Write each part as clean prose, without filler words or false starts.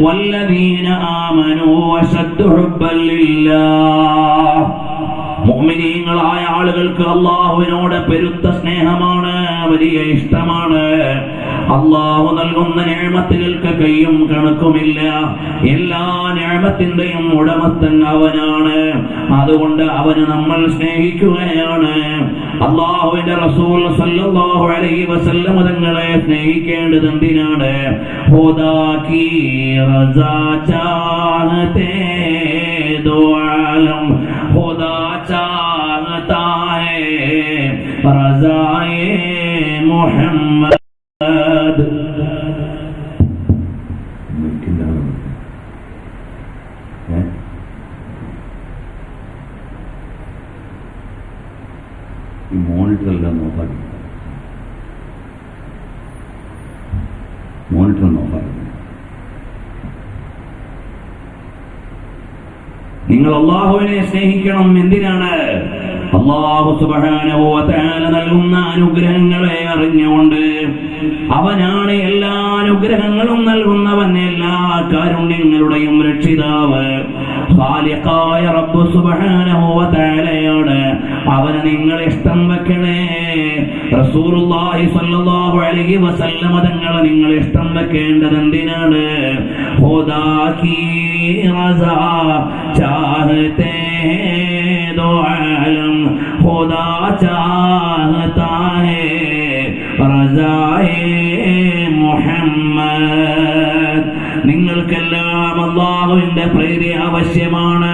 വല്ലദീന ആമനൂ അശദ്ദു ഹുബ്ബൻ ലില്ലാഹ്. മുഅ്മിനീങ്ങളായ ആളുകൾക്ക് അല്ലാഹുവിനോട് പെരുത്ത സ്നേഹമാണ്, വലിയ ഇഷ്ടമാണ്. അല്ലാഹു നൽകുന്ന നിഅമത്തുകൾക്ക് കയ്യും കണക്കുമില്ല. എല്ലാ നിഅമത്തിന്റെയും ഉടമസ്ഥൻ അവനാണ്. അതുകൊണ്ട് അവന് നമ്മൾ സ്നേഹിക്കുകയാണ്. അല്ലാഹുവിന്റെ റസൂൽ സല്ലല്ലാഹു അലൈഹി വസല്ലം തങ്ങളെ സ്നേഹിക്കേണ്ടത് എന്തിനാണ്? ഖുദാ കി റസാ ചാഹതേ ദോ ആലം ഖുദാ ചാഹതാ ഹൈ റസായെ മുഹമ്മദ്. ഈ മോണിറ്ററെല്ലാം നോക്കാറുണ്ട്. മോണിറ്റർ നോക്കാറുണ്ട്. നിങ്ങൾ അല്ലാഹുവിനെ സ്നേഹിക്കണം. എന്തിനാണ്? അല്ലാഹു സുബ്ഹാനഹു വ തആല നൽകുന്ന അനുഗ്രഹങ്ങളെ അറിഞ്ഞുകൊണ്ട്. അവനാണ് എല്ലാ അനുഗ്രഹങ്ങളും നൽകുന്നവൻ, എല്ലാ കാരുണ്യങ്ങളുടെയും രക്ഷിതാവ്. ഖാലിഖായ റബ്ബ് സുബ്ഹാനഹു വ തആലയാണ്. അവനെ നിങ്ങൾ ഇഷ്ടം വെക്കണേ. റസൂലുള്ളാഹി സ്വല്ലല്ലാഹു അലൈഹി വസല്ലം തങ്ങളെ നിങ്ങൾ ഇഷ്ടം വെക്കേണ്ടത് എന്തിനാണ്? ഖുദാ കി റസാ ചാഹതേ ദോ ആലം ഖുദാ ചാഹതാ ഹൈ റസായെ മുഹമ്മദ്. നിങ്ങൾക്കെല്ലാം അല്ലാഹുവിന്റെ പ്രീതി ആവശ്യമാണ്.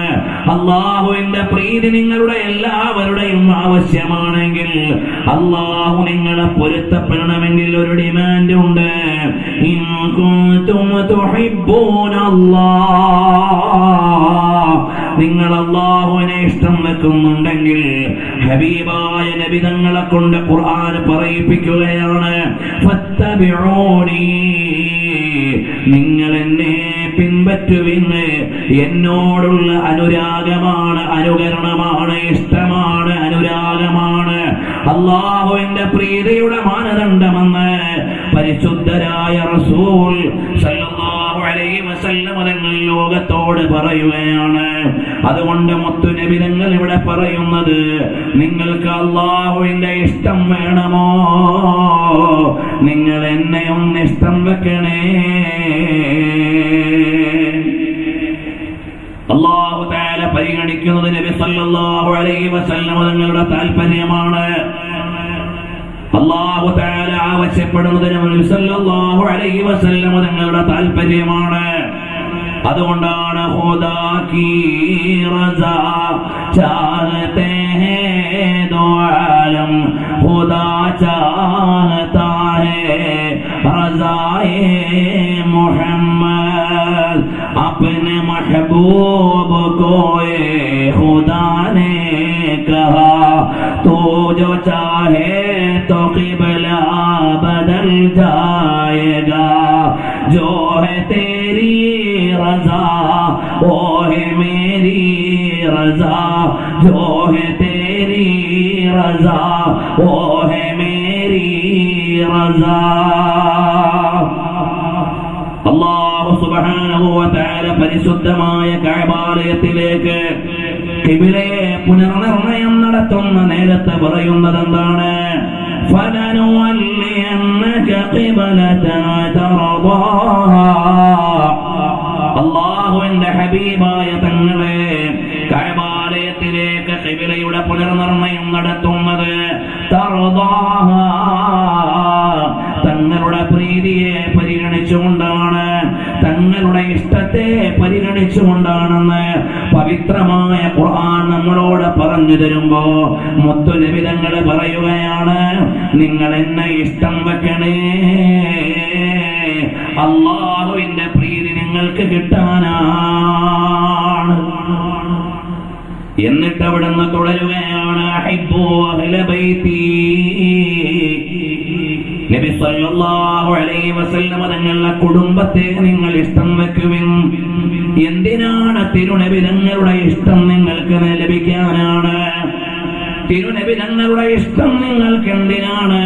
അല്ലാഹുവിന്റെ പ്രീതി നിങ്ങളുടെ എല്ലാവരുടെയും ആവശ്യമാണെങ്കിൽ, അല്ലാഹു നിങ്ങളെ പൊരുത്തപ്പെടണമെങ്കിൽ ഒരു ഡിമാൻഡ് ഉണ്ട്. ഇൻ കുൻതും തുഹിബ്ബൂനല്ലാഹ്, നിങ്ങൾ അല്ലാഹുവിനെ ഇഷ്ടം വെക്കുന്നുണ്ടെങ്കിൽ ഹബീബായ നബി തങ്ങളെ കൊണ്ട് ഖുർആൻ പറയിപ്പിക്കുകയാണ്, ഫത്തബിഊനി, നിങ്ങൾ എന്നെ പിൻപറ്റുവിന്. എന്നോടുള്ള അനുരാഗമാണ്, അനുകരണമാണ്, ഇഷ്ടമാണ്, അനുരാഗമാണ് അല്ലാഹുവിന്റെ പ്രീതിയുടെ മാനദണ്ഡമെന്ന് പരിശുദ്ധരായ റസൂൽ സല്ലല്ലാഹു അലൈഹി വസല്ലം തങ്ങൾ ലോകത്തോട് പറയുകയാണ്. അതുകൊണ്ട് മുത്തുനബി തങ്ങൾ ഇവിടെ പറയുന്നത്, നിങ്ങൾക്ക് അല്ലാഹുവിന്റെ ഇഷ്ടം വേണമോ? നിങ്ങൾ എന്നെ ഒന്ന് ഇഷ്ടം വെക്കണേ. അല്ലാഹു തആല പരിഗണിക്കുന്നത് നബി സല്ലല്ലാഹു അലൈഹി വസല്ലം തങ്ങളുടെ താൽപര്യമാണ്. അല്ലാഹു തആല ആവശ്യപ്പെടുന്നത് നബി സല്ലല്ലാഹു അലൈഹി വസല്ലം തങ്ങളുടെ താൽപര്യമാണ്. അതുകൊണ്ടാണ് ഖുദാ കി റസാ ചാഹതേ ദോ ആലം ഖുദാ ചാഹതാ ഹൈ റസായെ മുഹമ്മദ്. अपने महबूब को खुदा ने कहा, तो जो चाहे तो क़िबला बदल जाएगा. जो है तेरी रज़ा वो है मेरी रज़ा. जो है तेरी रज़ा वो है मेरी रज़ा. അല്ലാഹു സുബ്ഹാനഹു വ തആല പരിശുദ്ധമായ കഅബാലയത്തിലേക്ക് ഖിബലയെ പുനർനിർണയം നടത്തുന്ന നേരത്തെ പറയുന്നത് എന്താണ്? ഫലനുവല്ലിയന്നക ഖിബലതൻ തർദാഹാ. അല്ലാഹുവിന്റെ ഹബീബായ തങ്ങളെ കഅബാലയത്തിലേക്ക് ഖിബലയുടെ പുനർനിർണയം നടത്തുന്നത് തർദാഹാ, തങ്ങളുടെ പ്രീതിയെ പരിഗണിച്ചുകൊണ്ടാണ്, തങ്ങളുടെ ഇഷ്ടത്തെ പരിഗണിച്ചുകൊണ്ടാണെന്ന് പവിത്രമായ ഖുർആൻ നമ്മളോട് പറഞ്ഞു തരുമ്പോ മുത്തുനബി തങ്ങൾ പറയുകയാണ്, നിങ്ങൾ എന്നെ ഇഷ്ടം വെക്കണേ. അല്ലാഹുവിന്റെ പ്രീതി നിങ്ങൾക്ക് കിട്ടാനാണ്. എന്നിട്ട് അവിടുന്ന് തുടരുകയാണ്, അഹിബ്ബു അഹ്ല ബൈതി. നബി സല്ലല്ലാഹു അലൈഹി വസല്ലം തങ്ങളുടെ കുടുംബത്തെ നിങ്ങൾ ഇഷ്ടം വെക്കുവിൻ. എന്തിനാണ്? തിരുനബി തങ്ങളുടെ ഇഷ്ടം നിങ്ങൾക്ക് ലഭിക്കാനാണ്. തിരുനബി തങ്ങളുടെ ഇഷ്ടം നിങ്ങൾക്ക് എന്തിനാണ്?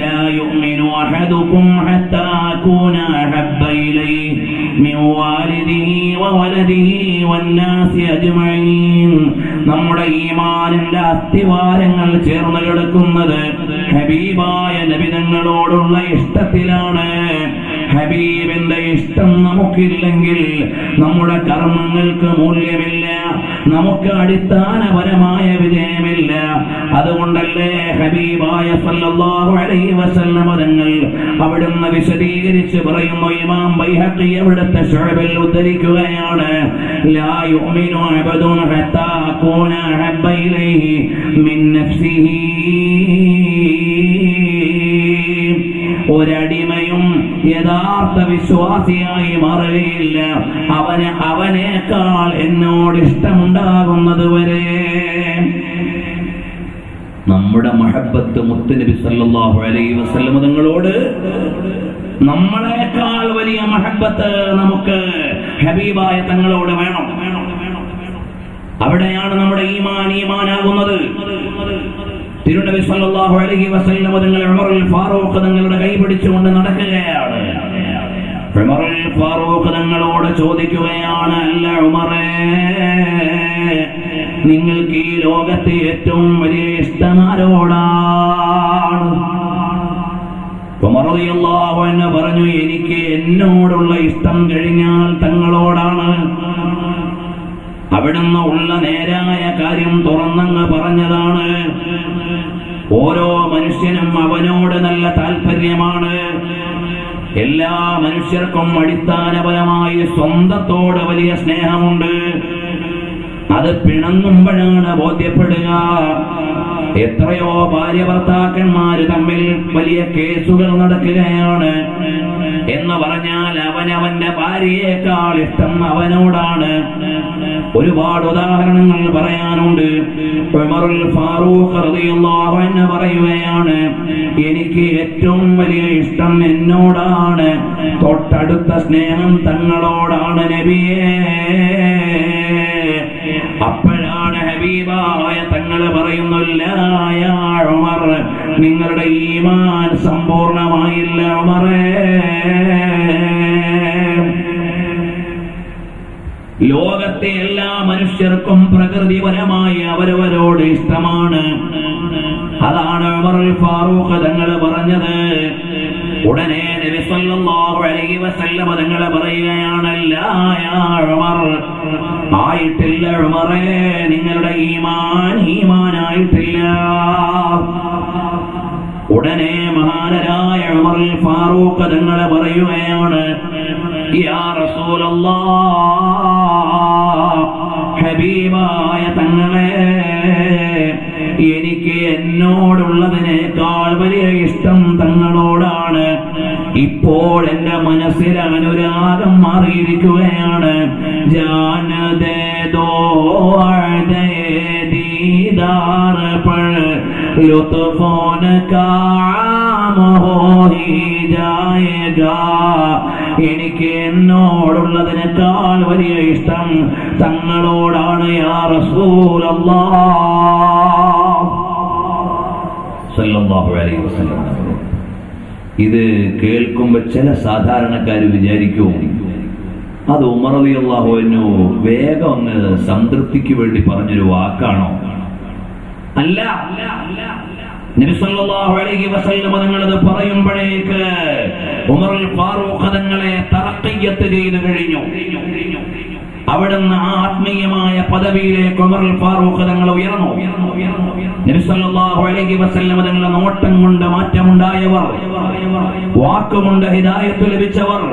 لا يؤمن أحدكم حتى أكون أحب إليه മിൻ വാലിദിഹി വവലദിഹി വന്നാസി അജ്മഈൻ. നമ്മുടെ ഈമാനിന്റെ അസ്ഥിവാരങ്ങൾ ചേർന്ന് കിടക്കുന്നത് ഹബീബായ നബി തങ്ങളോടുള്ള ഇഷ്ടത്തിലാണ്. ഹബീബിന്റെ ഇഷ്ടം നമുക്കില്ലെങ്കിൽ നമ്മുടെ കർമ്മങ്ങൾക്ക് മൂല്യമില്ല, നമുക്ക് അടിസ്ഥാനപരമായ വിജയമില്ല. അതുകൊണ്ടല്ലേ ഹബീബായ സല്ലല്ലാഹു അലൈഹി വസല്ലം തങ്ങൾ അവിടുന്ന് വിശദീകരിച്ച് പറയുന്നു. ഇമാം ബൈഹഖി അവിടുത്തെ ശുഅബിൽ ഉദ്ധരിക്കുകയാണ്, ലാ യുഅ്മിനു അബദുൻ ഹത്താ അകൂന അഹബ്ബ ഇലൈഹി മിൻ നഫ്സിഹി. ഒരടിമയും യഥാർത്ഥ വിശ്വാസിയായി മാറുകയില്ല അവനേക്കാൾ എന്നോട് ഇഷ്ടമുണ്ടാകുന്നത് വരെ. നമ്മുടെ മഹബ്ബത്ത് മുത്തുനബി സല്ലല്ലാഹു അലൈഹി വസല്ലം തങ്ങളോട് നമ്മളെക്കാൾ വലിയ മഹബ്ബത്ത് നമുക്ക് ഹബീബായ തങ്ങളോട് വേണം. അവിടെയാണ് നമ്മുടെ ഈമാനാകുന്നത്. തിരുനബി സല്ലല്ലാഹു അലൈഹി വസല്ലം തങ്ങൾ ഉമറുൽ ഫാറൂഖ് തങ്ങളുടെ കൈ പിടിച്ചുകൊണ്ട് നടക്കുകയാണ്. ഉമറുൽ ഫാറൂഖ് തങ്ങളോട് ചോദിക്കുകയാണ്, അല്ല ഉമറേ, നിങ്ങൾക്ക് ഈ ലോകത്തെ ഏറ്റവും വലിയ ഇഷ്ടം ആരോടാണ്? ഉമർ റളിയല്ലാഹു അൻഹു പറഞ്ഞു, എനിക്ക് എന്നോടുള്ള ഇഷ്ടം കഴിഞ്ഞാൽ തങ്ങളോടാണ്. അവിടുന്ന് ഉള്ള നേരായ കാര്യം തുറന്നങ്ങ് പറഞ്ഞതാണ്. ഓരോ മനുഷ്യനും അവനോട് നല്ല താല്പര്യമാണ്. എല്ലാ മനുഷ്യർക്കും അടിസ്ഥാനപരമായി സ്വന്തത്തോട് വലിയ സ്നേഹമുണ്ട്. അത് പിണങ്ങുമ്പോഴാണ് ബോധ്യപ്പെടുക. എത്രയോ ഭാര്യ ഭർത്താക്കന്മാര് തമ്മിൽ വലിയ കേസുകൾ നടക്കുകയാണ്. എന്ന് പറഞ്ഞാൽ അവനവന്റെ ഭാര്യയേക്കാൾ ഇഷ്ടം അവനോടാണ്. ഒരുപാട് ഉദാഹരണങ്ങൾ പറയാനുണ്ട്. ഉമറുൽ ഫാറൂഖ് റളിയല്ലാഹു അൻഹു പറയുകയാണ്, എനിക്ക് ഏറ്റവും വലിയ ഇഷ്ടം എന്നോടാണ്, തൊട്ടടുത്ത സ്നേഹം തങ്ങളോടാണ് നബിയേ. അപ്പോഴാണ് ഹബീബായ തങ്ങൾ പറയുന്നു, ലാ യാ ഉമർ, നിങ്ങളുടെ ഈമാൻ സമ്പൂർണമായില്ല ഉമറേ. ലോകത്തെ എല്ലാ മനുഷ്യർക്കും പ്രകൃതിപരമായി അവരവരോട് ഇഷ്ടമാണ്. അതാണ് ഉമറുൽ ഫാറൂഖ് തങ്ങൾ പറഞ്ഞത്. ഉടനെ നബി സല്ലല്ലാഹു അലൈഹി വസല്ലം തങ്ങൾ പറയുകയാണ്, ലാ യാ ഉമർ, ആയിട്ടില്ല ഉമറേ, നിങ്ങളുടെ ഈമാനായിട്ടില്ല. ഉടനെ മഹാനരായ ഉമറുൽ ഫാറൂഖ് തങ്ങൾ പറയുകയാണ്, യാ റസൂലല്ലാഹ്, ഹബീബായ തങ്ങളെ, എനിക്ക് എന്നോടുള്ളതിനേക്കാൾ വലിയ ഇഷ്ടം തങ്ങളോടാണ്. ഇപ്പോൾ എന്റെ മനസ്സിൽ അനുരാഗം മാറിയിരിക്കുകയാണ്. ജാനദേ ദോ അദേ ദീദാർ പർ ലുത്ഫോൻ കാം ഹോ ഹി ജായേഗാ. എനിക്ക് എന്നോടുള്ളതിനേക്കാൾ വലിയ ഇഷ്ടം തങ്ങളോടാണ് യാ റസൂലല്ലാഹ് സല്ലല്ലാഹു അലൈഹി വസല്ലം. ഇത് കേൾക്കുമ്പോൾ ചില സാധാരണക്കാർ വിചാരിക്കും അത് ഉമർ റളിയല്ലാഹു അൻഹു വേഗം ഒന്ന് സംതൃപ്തിക്ക് വേണ്ടി പറഞ്ഞൊരു വാക്കാണോ? അല്ല. നബി സല്ലല്ലാഹു അലൈഹി വസല്ലം തങ്ങളത് പറയുമ്പോഴേക്ക് ഉമറുൽ ഫാറൂഖ് തങ്ങളെ തറഖിയത്ത് ചെയ്തു കഴിഞ്ഞു. അവിടുന്ന് ആത്മീയമായ പദവിയിലേക്ക് ഉമറുൽ ഫാറൂഖ് തങ്ങൾ ഉയർന്നു. നബി സല്ലല്ലാഹു അലൈഹി വസല്ലം തങ്ങളുടെ നോട്ടം കൊണ്ട് മാറ്റമുണ്ടായവർ, വാക്കുകൊണ്ട് ഹിദായത്ത് ലഭിച്ചവർ,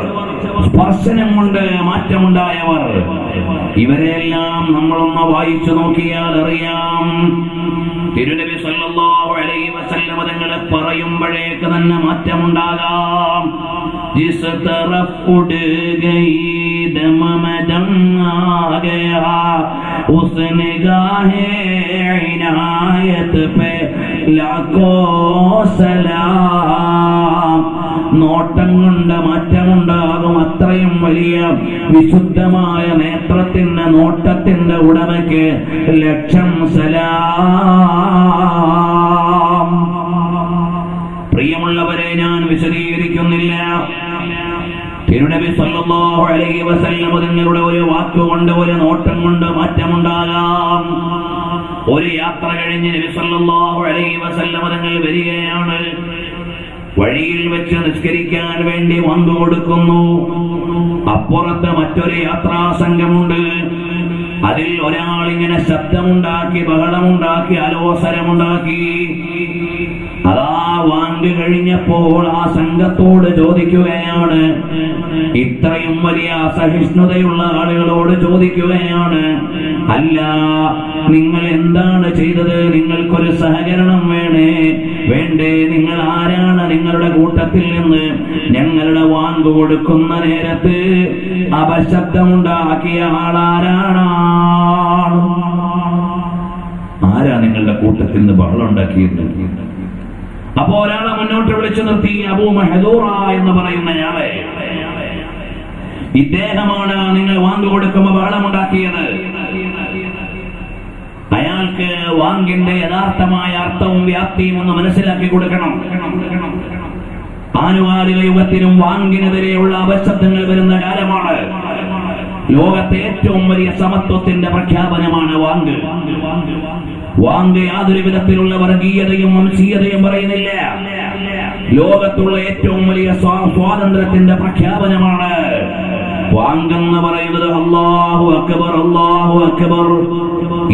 സ്പർശനം കൊണ്ട് മാറ്റമുണ്ടായവർ, ഇവരെല്ലാം നമ്മളൊന്ന് വായിച്ചു നോക്കിയാൽ അറിയാം. തിരുനബി സല്ലല്ലാഹു അലൈഹി വസല്ലം തങ്ങൾ പറയുമ്പോഴേക്ക് തന്നെ മാറ്റമുണ്ടാകാം. ജിസ് തറഫ് ഉഡ് ഗയി ദം മദം ആ ഗയാ ഉസ് നിഗാഹേ ഇനായത്ത് പേ ലാഖോ സലാം. നോട്ടം കൊണ്ട് മാറ്റമുണ്ടാകും. അത്രയും വലിയ വിശുദ്ധമായ നേത്രത്തിന്റെ നോട്ടത്തിന്റെ ഉടമയ്ക്ക് ലക്ഷം സലാം. പ്രിയമുള്ളവരെ, ഞാൻ വിശദീകരിക്കുന്നില്ല. തിരുനബി സല്ലല്ലാഹു അലൈഹി വസല്ലം തങ്ങളുടെ ഒരു വാക്കുകൊണ്ട് ഒരു നോട്ടം കൊണ്ട് മാറ്റമുണ്ടാകാം. ഒരു യാത്ര കഴിഞ്ഞ് നബി സല്ലല്ലാഹു അലൈഹി വസല്ലം തങ്ങൾ വരികയാണ്. വഴിയിൽ വെച്ച് നിസ്കരിക്കാൻ വേണ്ടി വന്നു കൊടുക്കുന്നു. അപ്പുറത്ത് മറ്റൊരു യാത്രാ സംഘമുണ്ട്. അതിൽ ഒരാൾ ഇങ്ങനെ ശബ്ദമുണ്ടാക്കി, ബഹളമുണ്ടാക്കി, അലോസരമുണ്ടാക്കി. അതാ വാങ്ക് കഴിഞ്ഞപ്പോൾ ആ സംഘത്തോട് ചോദിക്കുകയാണ്, ഇത്രയും വലിയ അസഹിഷ്ണുതയുള്ള ആളുകളോട് ചോദിക്കുകയാണ്, അല്ല, നിങ്ങൾ എന്താണ് ചെയ്തത്? നിങ്ങൾക്കൊരു സഹകരണം വേണ്ടേ? നിങ്ങൾ ആരാണ്? നിങ്ങളുടെ കൂട്ടത്തിൽ നിന്ന് ഞങ്ങളുടെ വാങ്ക് കൊടുക്കുന്ന നേരത്ത് അപശബ്ദമുണ്ടാക്കിയ ആളാരാണ്? ആരാ നിങ്ങളുടെ കൂട്ടത്തിൽ നിന്ന് ബഹളം ഉണ്ടാക്കിയത്? അപ്പോ ഒരാളെ മുന്നോട്ട് വിളിച്ചു നിർത്തി. അബൂ മഹദൂറ എന്ന് പറയുന്നയാളെ, ഇദ്ദേഹമാണ് നിങ്ങൾ വാങ്ക് കൊടുക്കുമ്പോൾ ബഹളമുണ്ടാക്കിയത്. അയാൾക്ക് വാങ്കിന്റെ യഥാർത്ഥമായ അർത്ഥവും വ്യാപ്തിയും ഒന്ന് മനസ്സിലാക്കി കൊടുക്കണം. ആനുകാലിക യുഗത്തിലും വാങ്കിനെതിരെയുള്ള അപശബ്ദങ്ങൾ വരുന്ന കാലമാണ്. ലോകത്തെ ഏറ്റവും വലിയ സമത്വത്തിന്റെ പ്രഖ്യാപനമാണ് വാങ്ക്. വാങ്ക് യാതൊരു വിധത്തിലുള്ള വർഗീയതയും വംശീയതയും പറയുന്നില്ല. ലോകത്തുള്ള ഏറ്റവും വലിയ സ്വാതന്ത്ര്യത്തിന്റെ പ്രഖ്യാപനമാണ്. വാങ്കെന്ന് പറയുന്നത് അല്ലാഹു അക്ബർ, അല്ലാഹു അക്ബർ.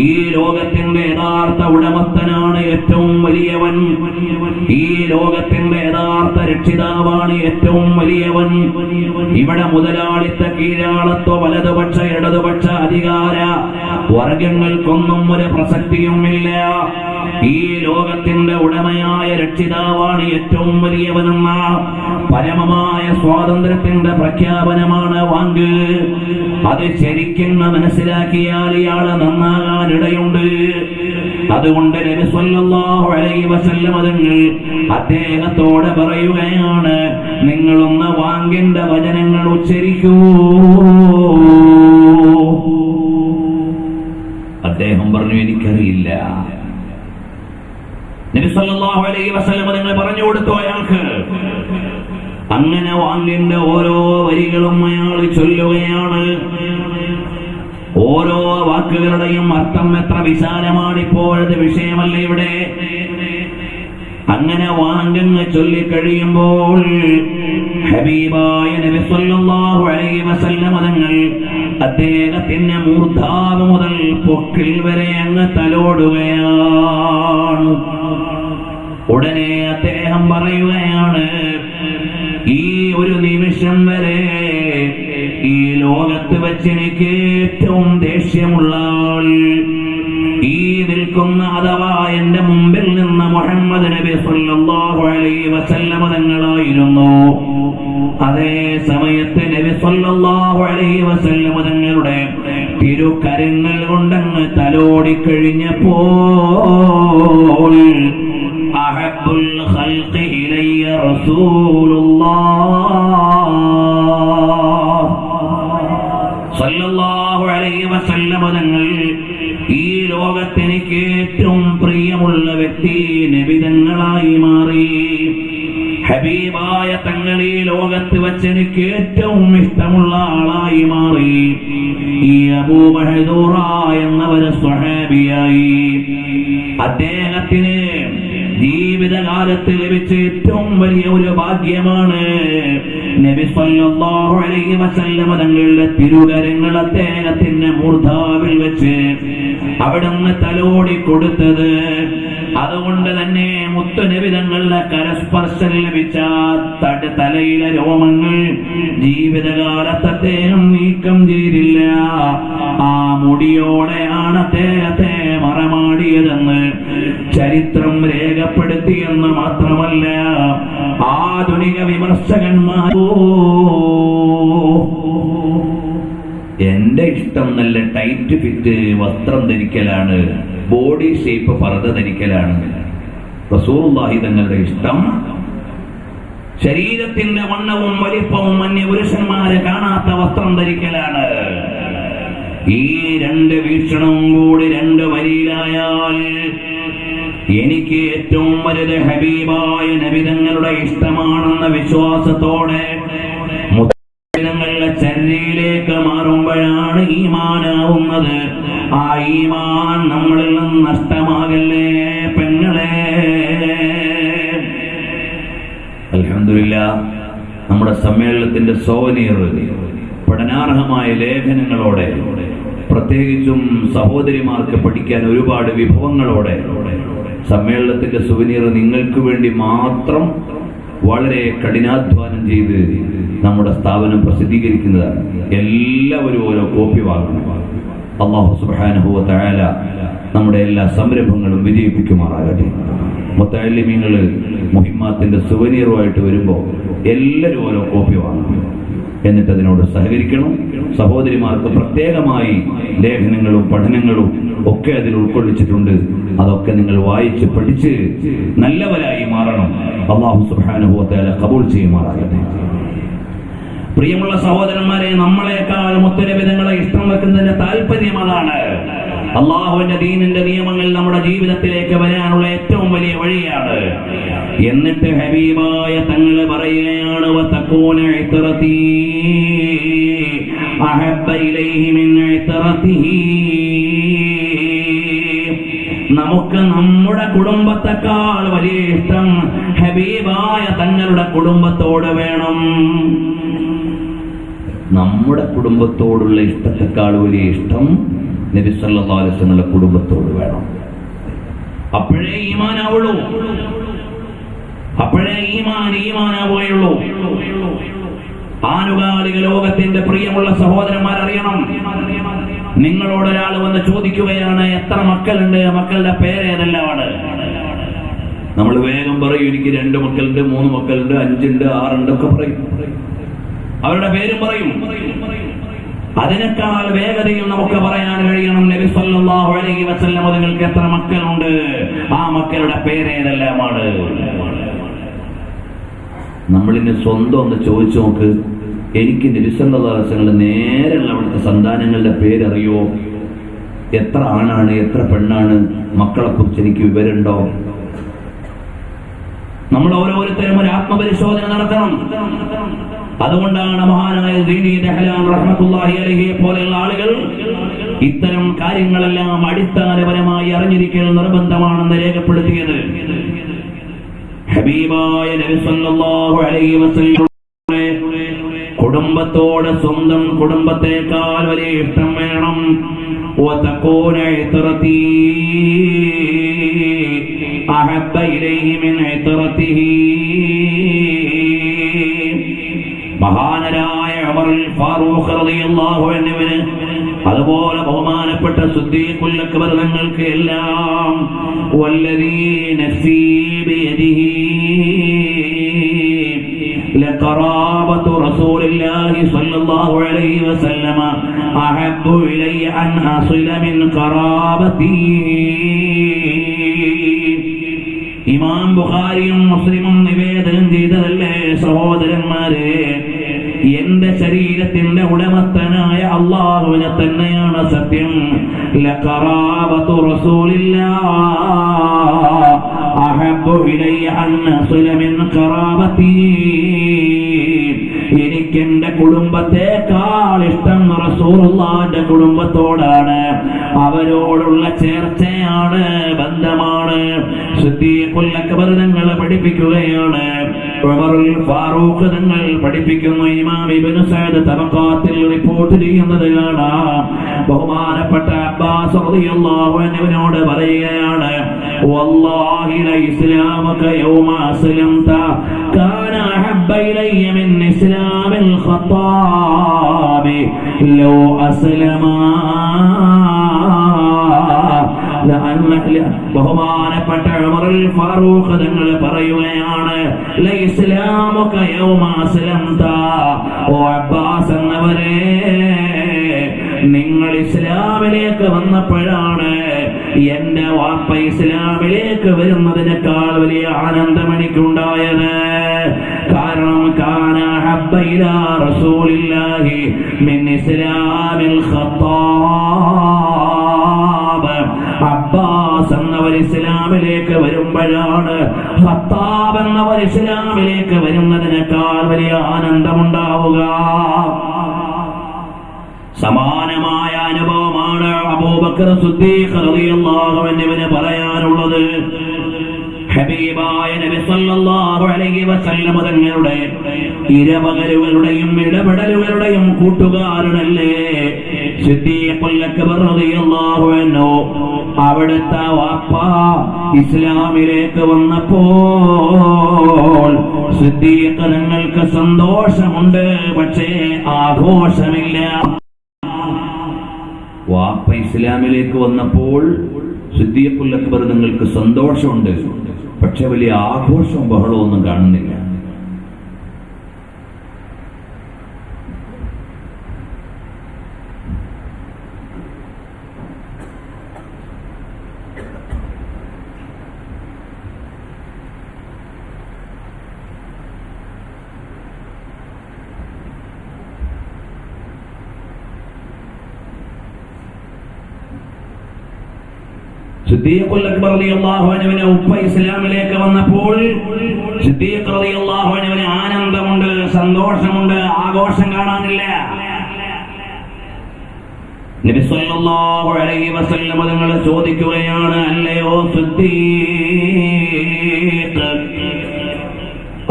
ഈ ലോകത്തിന്റെ യഥാർത്ഥ ഉടമസ്ഥനാണ് ഏറ്റവും വലിയവൻ. ഈ ലോകത്തിന്റെ യഥാർത്ഥ രക്ഷിതാവാണ് ഏറ്റവും വലിയവൻ. ഇവിടെ മുതലാളിത്ത, കീഴാളത്വ, വലതുപക്ഷ, ഇടതുപക്ഷ അധികാര വർഗങ്ങൾക്കൊന്നും ഒരു പ്രസക്തിയുമില്ല. ഈ ലോകത്തിന്റെ ഉടമയായ രക്ഷിതാവാണ് ഏറ്റവും വലിയവനെന്ന പരമമായ സ്വാതന്ത്ര്യത്തിന്റെ പ്രഖ്യാപനമാണ് വാങ്ക്. അത് ശരിക്കും മനസ്സിലാക്കിയാൽ ഇയാള് നന്നാകാനിടയുണ്ട്. അതുകൊണ്ട് നബി സല്ലല്ലാഹു അലൈഹി വസല്ലം തങ്ങൾ അദ്ദേഹത്തോട് പറയുകയാണ്, നിങ്ങളൊന്ന് വാങ്കിന്റെ വചനങ്ങൾ ഉച്ചരിക്കൂ. അദ്ദേഹം പറഞ്ഞു, എനിക്കറിയില്ല. നബി സല്ലല്ലാഹു അലൈഹി വസല്ലം തങ്ങൾ പറഞ്ഞു കൊടുത്തു അയാൾക്ക്. അങ്ങനെ വാങ്കിന്റെ ഓരോ വരികളും അയാൾ ചൊല്ലുകയാണ്. ഓരോ വാക്കുകളുടെയും അർത്ഥം എത്ര വിശാലമാണ്. ഇപ്പോഴത് വിഷയമല്ല ഇവിടെ. അങ്ങനെ വാങ്കങ്ങ് ചൊല്ലിക്കഴിയുമ്പോൾ ഹബീബായ നബി സല്ലല്ലാഹു അലൈഹി വസല്ലം തങ്ങൾ അദ്ദേഹത്തിന്റെ മൂർധാവ് മുതൽ പൊക്കിൽ വരെ അങ്ങ് തലോടുകയാണ്. ഉടനെ അദ്ദേഹം പറയുകയാണ്, ഈ ഒരു നിമിഷം വരെ ഈ ലോകത്ത് വെച്ച് എനിക്ക് ഏറ്റവും ദേഷ്യമുള്ള ആൾ ഈ നിൽക്കുന്ന, അഥവാ എന്റെ മുമ്പിൽ നിന്ന് മുഹമ്മദ് നബി സല്ലല്ലാഹു അലൈഹി വസല്ലം തങ്ങളായിരുന്നു. അതേ സമയത്ത് നബി സല്ലല്ലാഹു അലൈഹി വസല്ലം തങ്ങളുടെ തിരുകരങ്ങൾ കൊണ്ടങ്ങ് തലോടിക്കഴിഞ്ഞപ്പോൾ അഹബ്ബുൽ ഖൽഖി ഇലയ്യ റസൂലുള്ളാഹ് സല്ലല്ലാഹു അലൈഹി വസല്ലം തങ്ങൾ, ഈ ലോകത്തെനിക്ക് ഏറ്റവും പ്രിയമുള്ള വ്യക്തി നബി തങ്ങളായി മാറി. ഹബീബായ തങ്ങൾ ഈ ലോകത്ത് വെച്ച് എനിക്ക് ഏറ്റവും ഇഷ്ടമുള്ള ആളായി മാറി. ഈ അബൂ മഹദൂറ എന്നവര് സ്വഹാബിയായി. അദ്ദേഹത്തിന് ജീവിതകാലത്ത് ലഭിച്ച ഏറ്റവും വലിയ ഒരു ഭാഗ്യമാണ് നബി സല്ലല്ലാഹു അലൈഹി വസല്ലം തങ്ങളുടെ തിരുകരങ്ങൾ അദ്ദേഹത്തിന്റെ മൂർധാവിൽ വെച്ച് അവിടുന്ന് തലോടി കൊടുത്തത്. അതുകൊണ്ട് തന്നെ മുത്തുനബി തങ്ങളുടെ കരസ്പർശം ലഭിച്ച തലയിലെ രോമങ്ങൾ ജീവിതകാലത്ത് അദ്ദേഹം നീക്കം ചെയ്തില്ല. ആ മുടിയോടെയാണ് അദ്ദേഹത്തെ മറമാടിയതെന്ന് ചരിത്രം രേഖപ്പെടുത്തിയെന്ന് മാത്രമല്ല, ആധുനിക വിമർശകന്മാരോ എന്റെ ഇഷ്ടം നല്ല ടൈറ്റ് ഫിറ്റ് വസ്ത്രം ധരിക്കലാണ്, ബോഡി ഷേപ്പ് പർദ്ദ ധരിക്കലാണ്. റസൂലുള്ളാഹി തങ്ങളുടെ ഇഷ്ടം ശരീരത്തിന്റെ വണ്ണവും വലിപ്പവും അന്യപുരുഷന്മാരെ കാണാത്ത വസ്ത്രം ധരിക്കലാണ്. ഈ രണ്ട് വീക്ഷണവും കൂടി രണ്ട് വരിയിലായാൽ എനിക്ക് ഏറ്റവും വലുത് ഹബീബായ നബി തങ്ങളുടെ ഇഷ്ടമാണെന്ന വിശ്വാസത്തോടെ അവസ്ഥയിലേക്ക് മാറുമ്പോഴാണ് ഈമാനാവുന്നത്. ആ ഈമാൻ നമ്മളിൽ നിന്ന് നഷ്ടമാകല്ലേ പെങ്ങളെ. അൽഹംദുലില്ലാഹ്, നമ്മുടെ സമ്മേളനത്തിന്റെ സോവനീർ പഠനാർഹമായ ലേഖനങ്ങളോടെ, പ്രത്യേകിച്ചും സഹോദരിമാർക്ക് പഠിക്കാൻ ഒരുപാട് വിഭവങ്ങളോടെ സമ്മേളനത്തിന്റെ സുവനീർ നിങ്ങൾക്ക് വേണ്ടി മാത്രം വളരെ കഠിനാധ്വാനം ചെയ്ത് നമ്മുടെ സ്ഥാപനം പ്രസിദ്ധീകരിക്കുന്നതാണ്. എല്ലാവരും ഓരോ കോപ്പി വാങ്ങണം. അല്ലാഹു സുബ്ഹാനഹു വ തആല നമ്മുടെ എല്ലാ സംരംഭങ്ങളും വിജയിപ്പിക്കുമാറാകട്ടെ. മുത്തഅല്ലിമീങ്ങൾ മുഹിമ്മാത്തിന്റെ സുവനീറുമായിട്ട് വരുമ്പോൾ എല്ലാവരും ഓരോ കോപ്പി വാങ്ങണം. എന്നിട്ട് അതിനോട് സഹകരിക്കണം. സഹോദരിമാർക്ക് പ്രത്യേകമായി ലേഖനങ്ങളും പഠനങ്ങളും ഒക്കെ അതിൽ ഉൾക്കൊള്ളിച്ചിട്ടുണ്ട്. അതൊക്കെ നിങ്ങൾ വായിച്ച് പഠിച്ച് നല്ലവരായി മാറണം. അല്ലാഹു സുബ്ഹാനഹു വ തആല ഖബൂൽ ചെയ്യുമാറാകട്ടെ. പ്രിയമുള്ള സഹോദരന്മാരെ, നമ്മളെക്കാൾ മുത്തനബിതങ്ങളെ ഇഷ്ടം വെക്കുന്നതിന്റെ താല്പര്യം അതാണ്. അള്ളാഹുവിന്റെ ദീനിന്റെ നിയമങ്ങൾ നമ്മുടെ ജീവിതത്തിലേക്ക് വരാനുള്ള ഏറ്റവും വലിയ വഴിയാണ്. എന്നിട്ട് ഹബീബായ തങ്ങൾ പറയുകയാണ്, വതകൂന ഇത്റതി അഹബ്ബ ഇലൈഹി മിൻ ഇത്റതിഹി. നമുക്ക് നമ്മുടെ കുടുംബത്തെക്കാൾ വലിയ ഇഷ്ടം ഹബീബായ തങ്ങളുടെ കുടുംബത്തോട് വേണം. നമ്മുടെ കുടുംബത്തോടുള്ള ഇഷ്ടത്തെക്കാൾ വലിയ ഇഷ്ടം നബി സല്ലല്ലാഹു അലൈഹി വസല്ലമയുടെ കുടുംബത്തോട് വേണം. അപ്പോഴേ ഈമാനാവുള്ളൂ. അപ്പോഴേ ഈമാനാവുകയുള്ളൂ. ആനുകാലിക ലോകത്തിന്റെ പ്രിയമുള്ള സഹോദരന്മാർ അറിയണം, നിങ്ങളോട് ഒരാൾ വന്ന് ചോദിക്കുകയാണ്, എത്ര മക്കളുണ്ട്, മക്കളുടെ പേരേതെല്ലാമാണ്? നമ്മൾ വേഗം പറയും, എനിക്ക് 2 മക്കളുണ്ട്, 3 മക്കളുണ്ട്, 5 ഉണ്ട്, 6 ഉണ്ട് ഒക്കെ പറയും. അവരുടെ പേരും പറയും. അതിനേക്കാൾ വേഗതയിൽ നമുക്ക് പറയാൻ കഴിയണം, നബി സല്ലല്ലാഹു അലൈഹി വസല്ലം നിങ്ങൾക്ക് എത്ര മക്കളുണ്ട്, ആ മക്കളുടെ പേരേതെല്ലാമാണ്? നമ്മളിന് സ്വന്തം ഒന്ന് ചോദിച്ചു നോക്ക്. എനിക്ക് നബി സല്ലല്ലാഹു അലൈഹി വസല്ലം നേരെയുള്ള അവിടുത്തെ സന്താനങ്ങളുടെ പേരറിയോ? എത്ര ആണാണ്, എത്ര പെണ്ണാണ്, മക്കളെ കുറിച്ച് എനിക്ക് വിവരമുണ്ടോ? നമ്മൾ ഓരോരുത്തരും ഒരു ആത്മപരിശോധന നടത്തണം. അതുകൊണ്ടാണ് മഹാനായ സീനി ദഹ്ലാൻ റഹ്മത്തുള്ളാഹി അലൈഹി പോലെയുള്ള ആളുകൾ ഇത്തരം കാര്യങ്ങളെല്ലാം അടിസ്ഥാനപരമായി അറിഞ്ഞിരിക്കൽ നിർബന്ധമാണെന്ന് രേഖപ്പെടുത്തിയത്. ഹബീബായ നബി സല്ലല്ലാഹു അലൈഹി വസല്ലം കുടുംബത്തോട് സ്വന്തം കുടുംബത്തെക്കാൾ വലിയ ഇഷ്ടം വേണം. വതകൂന ഇത്റതി അഹബ്ബ ഇലൈഹി മിൻ ഇത്റതിഹി. മഹാനരായ ഉമർ ഫാറൂഖ് റളിയല്ലാഹു അൻഹുവിന്, അതുപോലെ ബഹുമാനപ്പെട്ട സിദ്ദീഖുൽ അക്ബർ തങ്ങൾക്ക് എല്ലാം വല്ലദീ നഫ്സീ ബിയദിഹി ലഖറാബത്തു റസൂലില്ലാഹി സ്വല്ലല്ലാഹു അലൈഹി വസല്ലമ അഹബ്ബു ഇലയ്യ അൻ അസില മിൻ ഖറാബതി. ഇമാം ബുഖാരിയും മുസ്ലിമും നിവേദനം ചെയ്തതല്ലേ സഹോദരന്മാരെ, എന്റെ ശരീരത്തിന്റെ ഉടമസ്ഥനായ അല്ലാഹുവിനെ തന്നെയാണ് സത്യം. ലഖറാബത്തു റസൂലില്ലാഹ് അഹബ്ബു ഇലയ്യ അൻ അസില മിൻ ഖറാബതി. എനിക്ക് എന്റെ കുടുംബത്തെക്കാൾ ഇഷ്ടം റസൂലുള്ളാഹിന്റെ കുടുംബത്തോടാണ്. അവരോടുള്ള ചേർച്ചയാണ്, ബന്ധമാണ്. സിദ്ദീഖുൽ അക്ബർ തങ്ങൾ പഠിപ്പിക്കുകയാണ്, ഉമറുൽ ഫാറൂഖ് തങ്ങൾ പഠിപ്പിക്കുന്നു. ഇമാം ഇബ്നു സഅദ് തബഖാത്തിൽ റിപ്പോർട്ട് ചെയ്യുന്നത് കാണാം. ബഹുമാനപ്പെട്ട അബ്ബാസ് റളിയല്ലാഹു അൻഹുവിനോട് പറയുകയാണ്, വല്ലാഹി ലൈസ്ലാമക യൗമ അസ്ലംത കാന അഹബ്ബ ഇലയ്യ മിൻ ഇസ്ലാമിൽ ഖത്താബി ലൗ അസ്ലമാ. ബഹുമാനപ്പെട്ട ഉമറുൽ ഫാറൂഖ് തങ്ങൾ പറയുകയാണ്, ലൈസ്ലാമുക യൗമ അസ്ലംത. ഓ അബ്ബാസ് എന്നവരെ, നിങ്ങൾ ഇസ്ലാമിലേക്ക് വന്നപ്പോഴാണ് എന്റെ വാപ്പ ഇസ്ലാമിലേക്ക് വരുന്നതിനേക്കാൾ വലിയ ആനന്ദം എനിക്കുണ്ടായത്. കാരണം കാന ഹബ്ബ ഇലാ റസൂലില്ലാഹി മിൻ ഇസ്ലാമിൽ ഖത്താബ്. അബ്ബാസ് എന്നവർ ഇസ്ലാമിലേക്ക് വരുമ്പോഴാണ് ഖത്താബ് എന്നവർ ഇസ്ലാമിലേക്ക് വരുന്നതിനേക്കാൾ വലിയ ആനന്ദമുണ്ടാവുക. സമാനമായ അനുഭവമാണ് അബൂബക്കർ സിദ്ദീഖ് റളിയല്ലാഹു അൻഹുവിന് പറയാനുള്ളത്. ഹബീബായ നബി സല്ലല്ലാഹു അലൈഹി വസല്ലം തങ്ങളുടെ ഇരപകലുകളുടെയും ഇടപെടലുകളുടെയും കൂട്ടുകാരനല്ലേ സിദ്ദീഖുൽ അക്ബർ റളിയല്ലാഹു അൻഹു. അവിടുത്തെ വാപ്പ ഇസ്ലാമിലേക്ക് വന്നപ്പോൾ സിദ്ദീഖ് തങ്ങൾക്ക് സന്തോഷമുണ്ട്, പക്ഷേ ആഘോഷമില്ല. വാപ്പ ഇസ്ലാമിലേക്ക് വന്നപ്പോൾ സിദ്ദീഖുൽ അക്ബർ നിങ്ങൾക്ക് സന്തോഷമുണ്ട്, പക്ഷെ വലിയ ആഘോഷവും ബഹളവും ഒന്നും കാണുന്നില്ല. സിദ്ദീഖുൽ അക്ബർ റളിയല്ലാഹു അൻഹുവിന്റെ ഉപ്പ ഇസ്ലാമിലേക്ക് വന്നപ്പോൾ സിദ്ദീഖ് റളിയല്ലാഹു അൻഹുവിന് ആനന്ദമുണ്ട്, സന്തോഷമുണ്ട്, ആഘോഷം കാണാനില്ല. നബി സല്ലല്ലാഹു അലൈഹി വസല്ലം തങ്ങൾ ചോദിക്കുകയാണ്, അല്ലയോ സിദ്ദീഖ്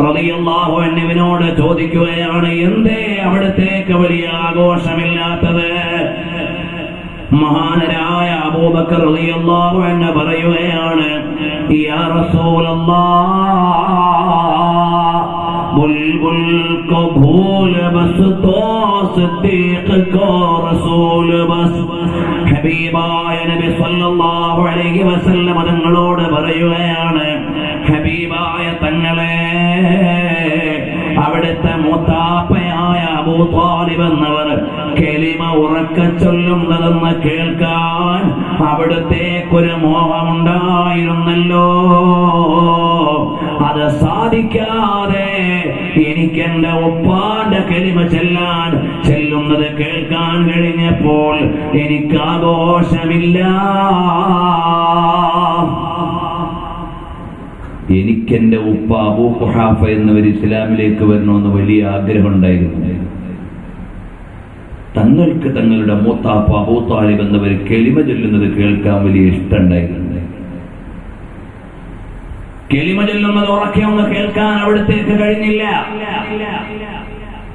റളിയല്ലാഹു അൻഹുവിനോട് ചോദിക്കുകയാണ്, എന്തേ അവിടത്തേക്ക് വലിയ ആഘോഷമില്ലാത്തത്? മഹാനരായ അബൂബക്കർ റളിയല്ലാഹു അൻഹു പറയുകയാണ്, യാ റസൂലല്ലാഹ് बुलबुल को भूल बस तो सिद्दीक को रसूल बस. ഹബീബായ നബി സല്ലല്ലാഹു അലൈഹി വസല്ലം തങ്ങളോട് പറയുകയാണ്, ഹബീബായ തങ്ങളെ, അവിടുത്തെ മൂത്താപ്പയായ അബൂ ത്വാലിബ് എന്നവർ കലിമ ഉറക്കെ ചൊല്ലുന്നതെന്ന് കേൾക്കാൻ അവിടുത്തേക്കൊരു മോഹമുണ്ടായിരുന്നല്ലോ. അത് സാധിക്കാതെ എനിക്കെന്റെ ഉപ്പാന്റെ കലിമ ചെല്ലുന്നത് കേൾക്കാൻ കഴിഞ്ഞപ്പോൾ എനിക്ക് ആഘോഷമില്ല. എനിക്കെന്റെ ഉപ്പ അബൂ ഖുഹാഫ എന്നവർ ഇസ്ലാമിലേക്ക് വരണമെന്ന് വലിയ ആഗ്രഹം ഉണ്ടായിരുന്നു. തങ്ങൾക്ക് തങ്ങളുടെ മൂത്താപ്പ അബൂ ത്വാലിബ് എന്നവർ കലിമ ചൊല്ലുന്നത് കേൾക്കാൻ വലിയ ഇഷ്ടമുണ്ടായിരുന്നു. കലിമ ചൊല്ലുന്നത് ഉറക്കെ ഒന്ന് കേൾക്കാൻ അവിടത്തേക്ക് കഴിഞ്ഞില്ല.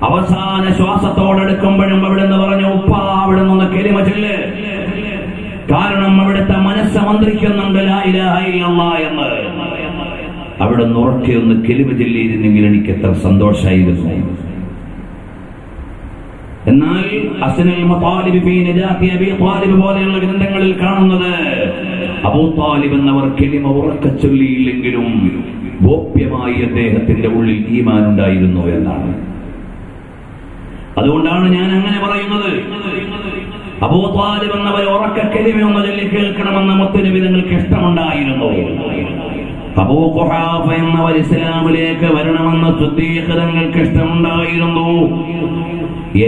അവസാന ശ്വാസത്തോടെടുക്കുമ്പോഴും അവിടുന്ന് പറഞ്ഞു, ഉപ്പ അവിടെ നിന്ന് കലിമ ചൊല്ല്, കാരണം അവിടുത്തെ മനസ്സ് മന്ത്രിക്കുന്നുണ്ട് ലാ ഇലാഹ ഇല്ലല്ലാഹ് എന്ന്. അവിടെ നിന്ന് ഉറക്കെ ഒന്ന് കലിമ ചൊല്ലിയിരുന്നെങ്കിൽ എനിക്ക് എത്ര സന്തോഷമായിരുന്നു. എന്നാൽ അസ്നുൽ മതാലിബ് ഫീ നജാത്തി അബീ ത്വാലിബ് പോലെയുള്ള ഗ്രന്ഥങ്ങളിൽ കാണുന്നത് അബൂ ത്വാലിബ് എന്നവർ കലിമ ഉറക്കെ ചൊല്ലിയില്ലെങ്കിലും ഗോപ്യമായി അദ്ദേഹത്തിന്റെ ഉള്ളിൽ ഈമാൻ ഉണ്ടായിരുന്നു എന്നാണ്. അതുകൊണ്ടാണ് ഞാൻ അങ്ങനെ പറയുന്നത്. അബൂ ത്വാലിബ് എന്നവർ ഉറക്കെ കലിമ ഒന്ന് ചൊല്ലി കേൾക്കണമെന്ന് മുത്തുനബി തങ്ങൾക്ക് ഇഷ്ടമുണ്ടായിരുന്നു. അബൂ ഖുഹാഫ എന്നവർ ഇസ്ലാമിലേക്ക് വരണമെന്ന് സിദ്ദീഖ് തങ്ങൾക്ക് ഇഷ്ടമുണ്ടായിരുന്നു.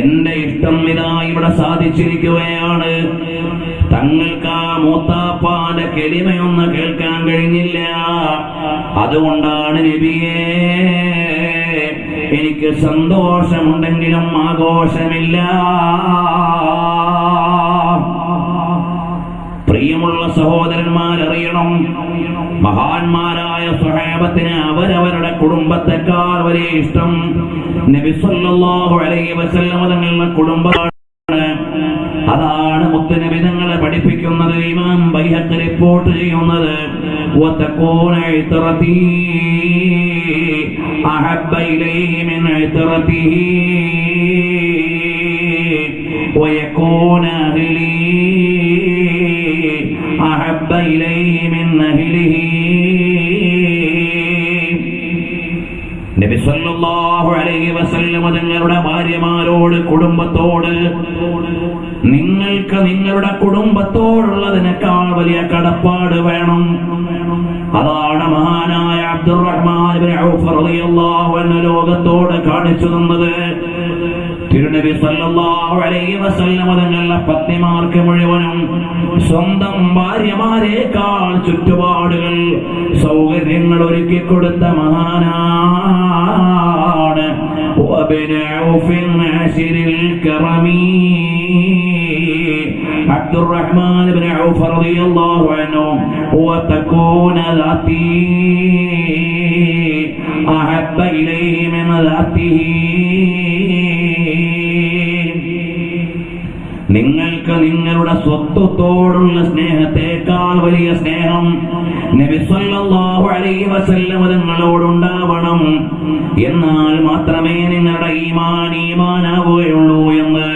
എന്റെ ഇഷ്ടം ഇതാ ഇവിടെ സാധിച്ചിരിക്കുകയാണ്. തങ്ങൾക്ക് ആ മൂത്താപ്പാന്റെ കലിമയൊന്ന് കേൾക്കാൻ കഴിഞ്ഞില്ല. അതുകൊണ്ടാണ് നബിയേ, എനിക്ക് സന്തോഷമുണ്ടെങ്കിലും ആഘോഷമില്ല. പ്രിയമുള്ള സഹോദരന്മാരറിയണം, മഹാന്മാരായ സ്വഹാബത്തിന് അവരവരുടെ കുടുംബത്തെക്കാൾ വലിയ ഇഷ്ടം നബി സല്ലല്ലാഹു അലൈഹി വസല്ലം തങ്ങളുടെ കുടുംബമാണ്. അതാണ് മുത്തുനബി തങ്ങളെ പഠിപ്പിക്കുന്നത്. ഇമാം ബൈഹഖി റിപ്പോർട്ട് ചെയ്യുന്നത്, വതകൂന ഇത്രതി അഹബ്ബ ഇലൈഹി മിൻ ഇത്രതിഹി വയകൂന അഹ്ലി അഹബ്ബ ഇലൈഹി മിൻ അഹ്ലിഹി. നബി സല്ലല്ലാഹു അലൈഹി വസല്ലം തങ്ങളുടെ ഭാര്യമാരോട്, കുടുംബത്തോട്, നിങ്ങൾക്ക് നിങ്ങളുടെ കുടുംബത്തോടുള്ളതിനേക്കാൾ വലിയ കടപ്പാട് വേണം. അതാണ് മഹാനായ അബ്ദുറഹ്മാൻ ഇബ്നു ഔഫ് റളിയല്ലാഹു അൻഹു ലോകത്തോട് കാണിച്ചു തന്നത്. തിരുനബി സല്ലല്ലാഹു അലൈഹി വസല്ലം തങ്ങളുടെ പത്നിമാർക്ക് മുഴുവനും സ്വന്തം ഭാര്യമാരേക്കാൾ ചുറ്റുപാടുകൾ, സൗകര്യങ്ങൾ ഒരുക്കി കൊടുത്ത മഹാനാണ്. വബിൻ ഔഫിൻ അശിരിൽ കറമീ وتكون ذاتي أحب إليه من ذاته. നിങ്ങൾക്ക് നിങ്ങളുടെ സ്വത്വത്തോടുള്ള സ്നേഹത്തെക്കാൾ വലിയ സ്നേഹം നബി സല്ലല്ലാഹു അലൈഹി വസല്ലം തങ്ങളോടുണ്ടാവണം. എന്നാൽ മാത്രമേ നിങ്ങളുടെ ഈമാനാവുകയുള്ളൂ എന്ന്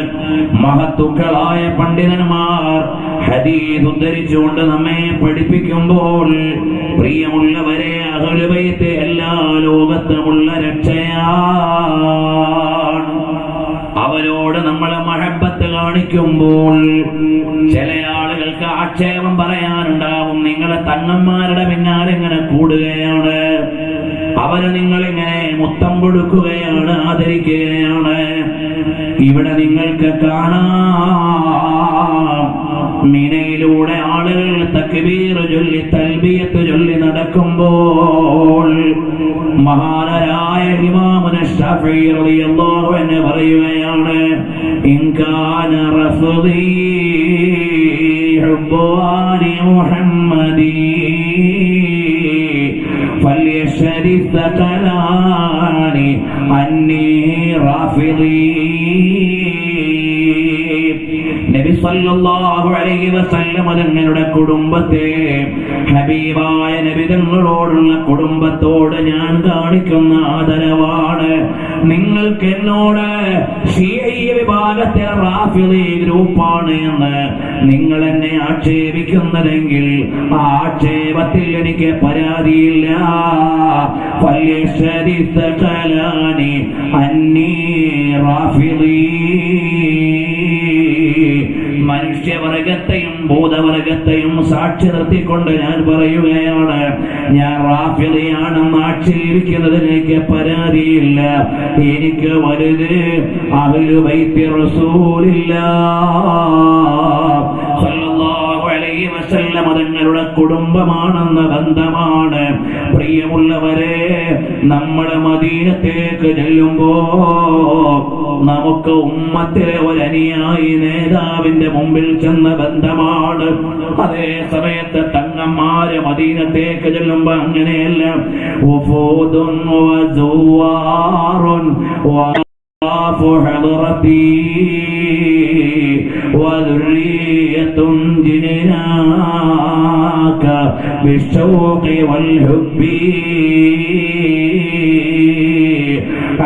മഹത്തുക്കളായ പണ്ഡിതന്മാർ ഹദീസ് ഉദ്ധരിച്ചുകൊണ്ട് നമ്മെ പഠിപ്പിക്കുമ്പോൾ, പ്രിയമുള്ളവരെ, അഹ്ലുൽ ബൈത്ത് എല്ലാ ലോകത്തുമുള്ള രക്ഷയാണ്. അവരോട് നമ്മൾ മഹബത്ത് കാണിക്കുമ്പോൾ ചില ആളുകൾക്ക് ആക്ഷേപം പറയാനുണ്ടാവും. നിങ്ങളെ തങ്ങന്മാരുടെ പിന്നാലെ ഇങ്ങനെ കൂടുകയാണ്, അവര് നിങ്ങളിങ്ങനെ മുത്തം കൊടുക്കുകയാണ്, ആദരിക്കുകയാണ്. ഇവിടെ നിങ്ങൾക്ക് കാണാം, മിനയിലൂടെ ആളുകൾ തക്ബീർ ചൊല്ലി തൽബിയത്ത് ചൊല്ലി നടക്കുമ്പോൾ മഹാനരായ ഇമാമുന ശാഫിഈ റളിയല്ലാഹു അൻഹു പറയുകയാണ്, ഇൻ കാന റഫദി ഹുബ്ബാനി മുഹമ്മദി ഫൽയശ്രി സകലാനി അന്നി റാഫിദി. നബി സല്ലല്ലാഹു അലൈഹി വസല്ലം തങ്ങളുടെ കുടുംബത്തെ, ഹബീബായ നബി തങ്ങളോടുള്ള കുടുംബത്തോട് ഞാൻ കാണിക്കുന്ന ആദരവാണ്. നിങ്ങൾക്ക് എന്നോട് ശീഈ വിഭാഗത്തെ റാഫിദി ഗ്രൂപ്പാണ് എന്ന് നിങ്ങൾ എന്നെ ആക്ഷേപിക്കുന്നതെങ്കിൽ ആ ആക്ഷേപത്തിൽ എനിക്ക് പരാതിയില്ല. ഫൽയശ്രി സകലാനി അന്നി റാഫിദി. മനുഷ്യവർഗത്തെയും ഭൂതവർഗത്തെയും സാക്ഷി നിർത്തിക്കൊണ്ട് ഞാൻ പറയുകയാണ്, ഞാൻ റാഫിദിയാണെന്ന് ആക്ഷേപിക്കുന്നതിന് എനിക്ക് പരാതിയില്ല. എനിക്ക് വലുത് അഹ്ലു ബൈത്തി റസൂലില്ലാഹ് സല്ലല്ലാഹു അലൈഹി വസല്ലം തങ്ങളുടെ കുടുംബമാണെന്ന ബന്ധമാണ്. പ്രിയമുള്ളവരെ, നമ്മൾ മദീനത്തേക്ക് ചെല്ലുമ്പോ നമുക്ക് ഉമ്മത്തിലെ ഒരു അനുയായി നേതാവിന്റെ മുമ്പിൽ ചെന്ന ബന്ധമാണ്. അതേ സമയത്ത് തങ്ങന്മാര് മദീനത്തേക്ക് ചെല്ലുമ്പോ അങ്ങനെയല്ല. വഫൂദുൻ വസുവാറുൻ വഅഫു ഹദറതി വദുരിയത്തുൻ ജിനാക ബിശൗഖി വൽഹുബ്ബി.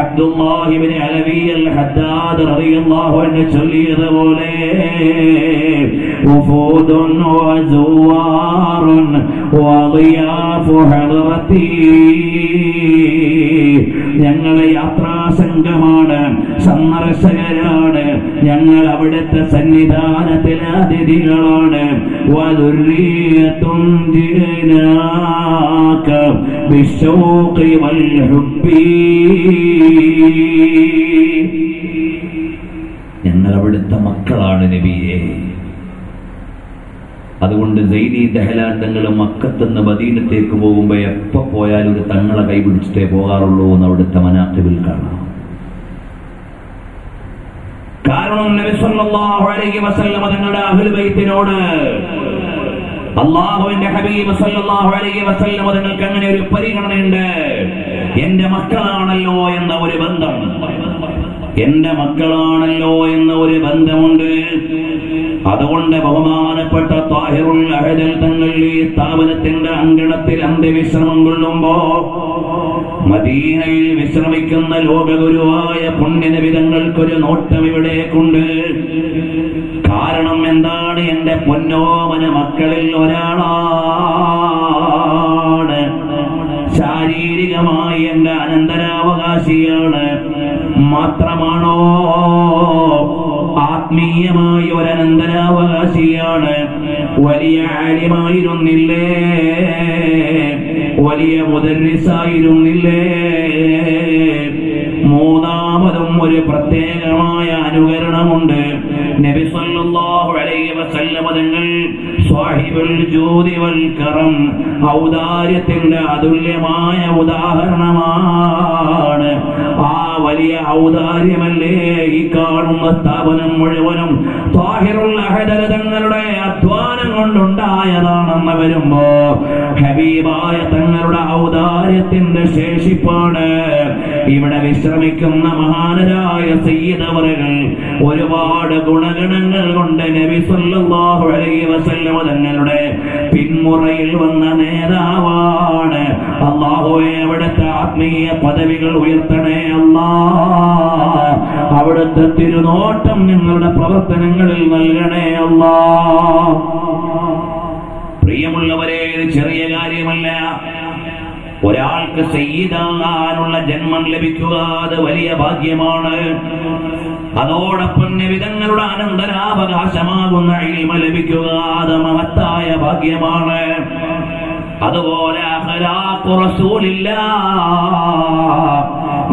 അബ്ദുല്ലാഹി ഇബ്നു അലവി അൽ ഹദ്ദാദ് റളിയല്ലാഹു അൻഹു ചൊല്ലിയതുപോലെ, വഫൂദുൻ വസുവാറുൻ വളിയാഫു ഹദറതി. ഞങ്ങൾ യാത്രാസംഘമാണ്, സന്ദർശകരാണ്, ഞങ്ങൾ അവിടുത്തെ സന്നിധാനത്തിലെ അതിഥികളാണ്. വദുരിയത്തുൻ ജിനാക ബിശൗഖി വൽഹുബ്ബി. ഞങ്ങൾ അവിടുത്തെ മക്കളാണ് നബിയെ. അതുകൊണ്ട് സൈദി ദഹ്ലാൻ തങ്ങൾ മക്കത്തുനിന്ന് മദീനത്തേക്ക് പോകുമ്പോൾ എപ്പോൾ പോയാലും ഒരു തങ്ങളെ കൈപിടിച്ചിട്ടേ പോകാറുള്ളൂ എന്ന് അവിടുത്തെ മനാഖിബിൽ കാണാം. കാരണം നബി സല്ലല്ലാഹു അലൈഹി വസല്ലം തങ്ങളുടെ അഹ്ലുൽ ബൈത്തിനോട് അല്ലാഹുവിന്റെ ഹബീബ് സല്ലല്ലാഹു അലൈഹി വസല്ലം തങ്ങൾക്ക് അങ്ങനെ ഒരു പരിഗണനയുണ്ട്. എന്റെ മക്കളാണല്ലോ എന്ന ഒരു ബന്ധം, എന്റെ മക്കളാണല്ലോ എന്ന ഒരു ബന്ധമുണ്ട്. അതുകൊണ്ട് ബഹുമാനപ്പെട്ട താഹിറുൽ അഹദൽ തങ്ങൾ ഈ സ്ഥാപനത്തിന്റെ അങ്കണത്തിൽ അന്ത്യവിശ്രമം കൊള്ളുമ്പോ മദീനയിൽ വിശ്രമിക്കുന്ന ലോകഗുരുവായ പുണ്യനബി തങ്ങൾക്കൊരു നോട്ടം ഇവിടേക്കുണ്ട്. കാരണം എന്താണ്? എന്റെ പൊന്നോമന മക്കളിൽ ഒരാളാണ്, ശാരീരികമായി എന്റെ അനന്തരാവകാശിയാണ്. മാത്രമാണോ, ആത്മീയമായി ഒരനന്തരാവകാശിയാണ്. വലിയ ആലിമായിരുന്നില്ലേ, വലിയ മുദർരിസായിരുന്നില്ലേ. മൂന്നാമതും ഒരു പ്രത്യേകമായ അനുകരണമുണ്ട്. നബി സല്ലല്ലാഹു അലൈഹി വസല്ലം തങ്ങൾ സ്വാഹിബുൽ ജൂദി വൽ കറം, ഔദാര്യത്തിന്റെ അതുല്യമായ ഉദാഹരണമാണ്. ആ വലിയ ഔദാര്യമല്ലേ ഈ കാണുന്ന സ്ഥാപനം മുഴുവനും താഹിറുൽ അഹദൽ തങ്ങളുടെ അധ്വാനം കൊണ്ടുണ്ടായതാണെന്ന് വരുമ്പോ ഹബീബായ തങ്ങളുടെ ഔദാര്യത്തിന്റെ ശേഷിപ്പാണ്. ഇവിടെ വിശ്രമിക്കുന്ന മഹാനരായ സയ്യിദ് അവറുകൾ ഒരുപാട് ഗുണഗണങ്ങൾ കൊണ്ട് നബി സല്ലല്ലാഹു അലൈഹി വസല്ലം തങ്ങളുടെ പിന്മുറയിൽ വന്ന നേതാവാണ്. അല്ലാഹുവേ, അവിടുത്തെ ആത്മീയ പദവികൾ ഉയർത്തണേ അല്ലാഹ്. അവിടുത്തെ തിരുനോട്ടം ഞങ്ങളുടെ പ്രവർത്തനങ്ങളിൽ നൽകണേ അല്ലാഹ്. പ്രിയമുള്ളവരെ, ചെറിയ കാര്യമല്ല. ഒരാൾക്ക് സയ്യിദാകാനുള്ള ജന്മം ലഭിക്കുക അത് വലിയ ഭാഗ്യമാണ്. അതോടൊപ്പം നബിതങ്ങളുടെ അനന്തരാവകാശമാകുന്ന ഇൽമ ലഭിക്കുക അത് മഹത്തായ ഭാഗ്യമാണ്. അതുപോലെ അഖ്ലാഖു റസൂലില്ലാഹ്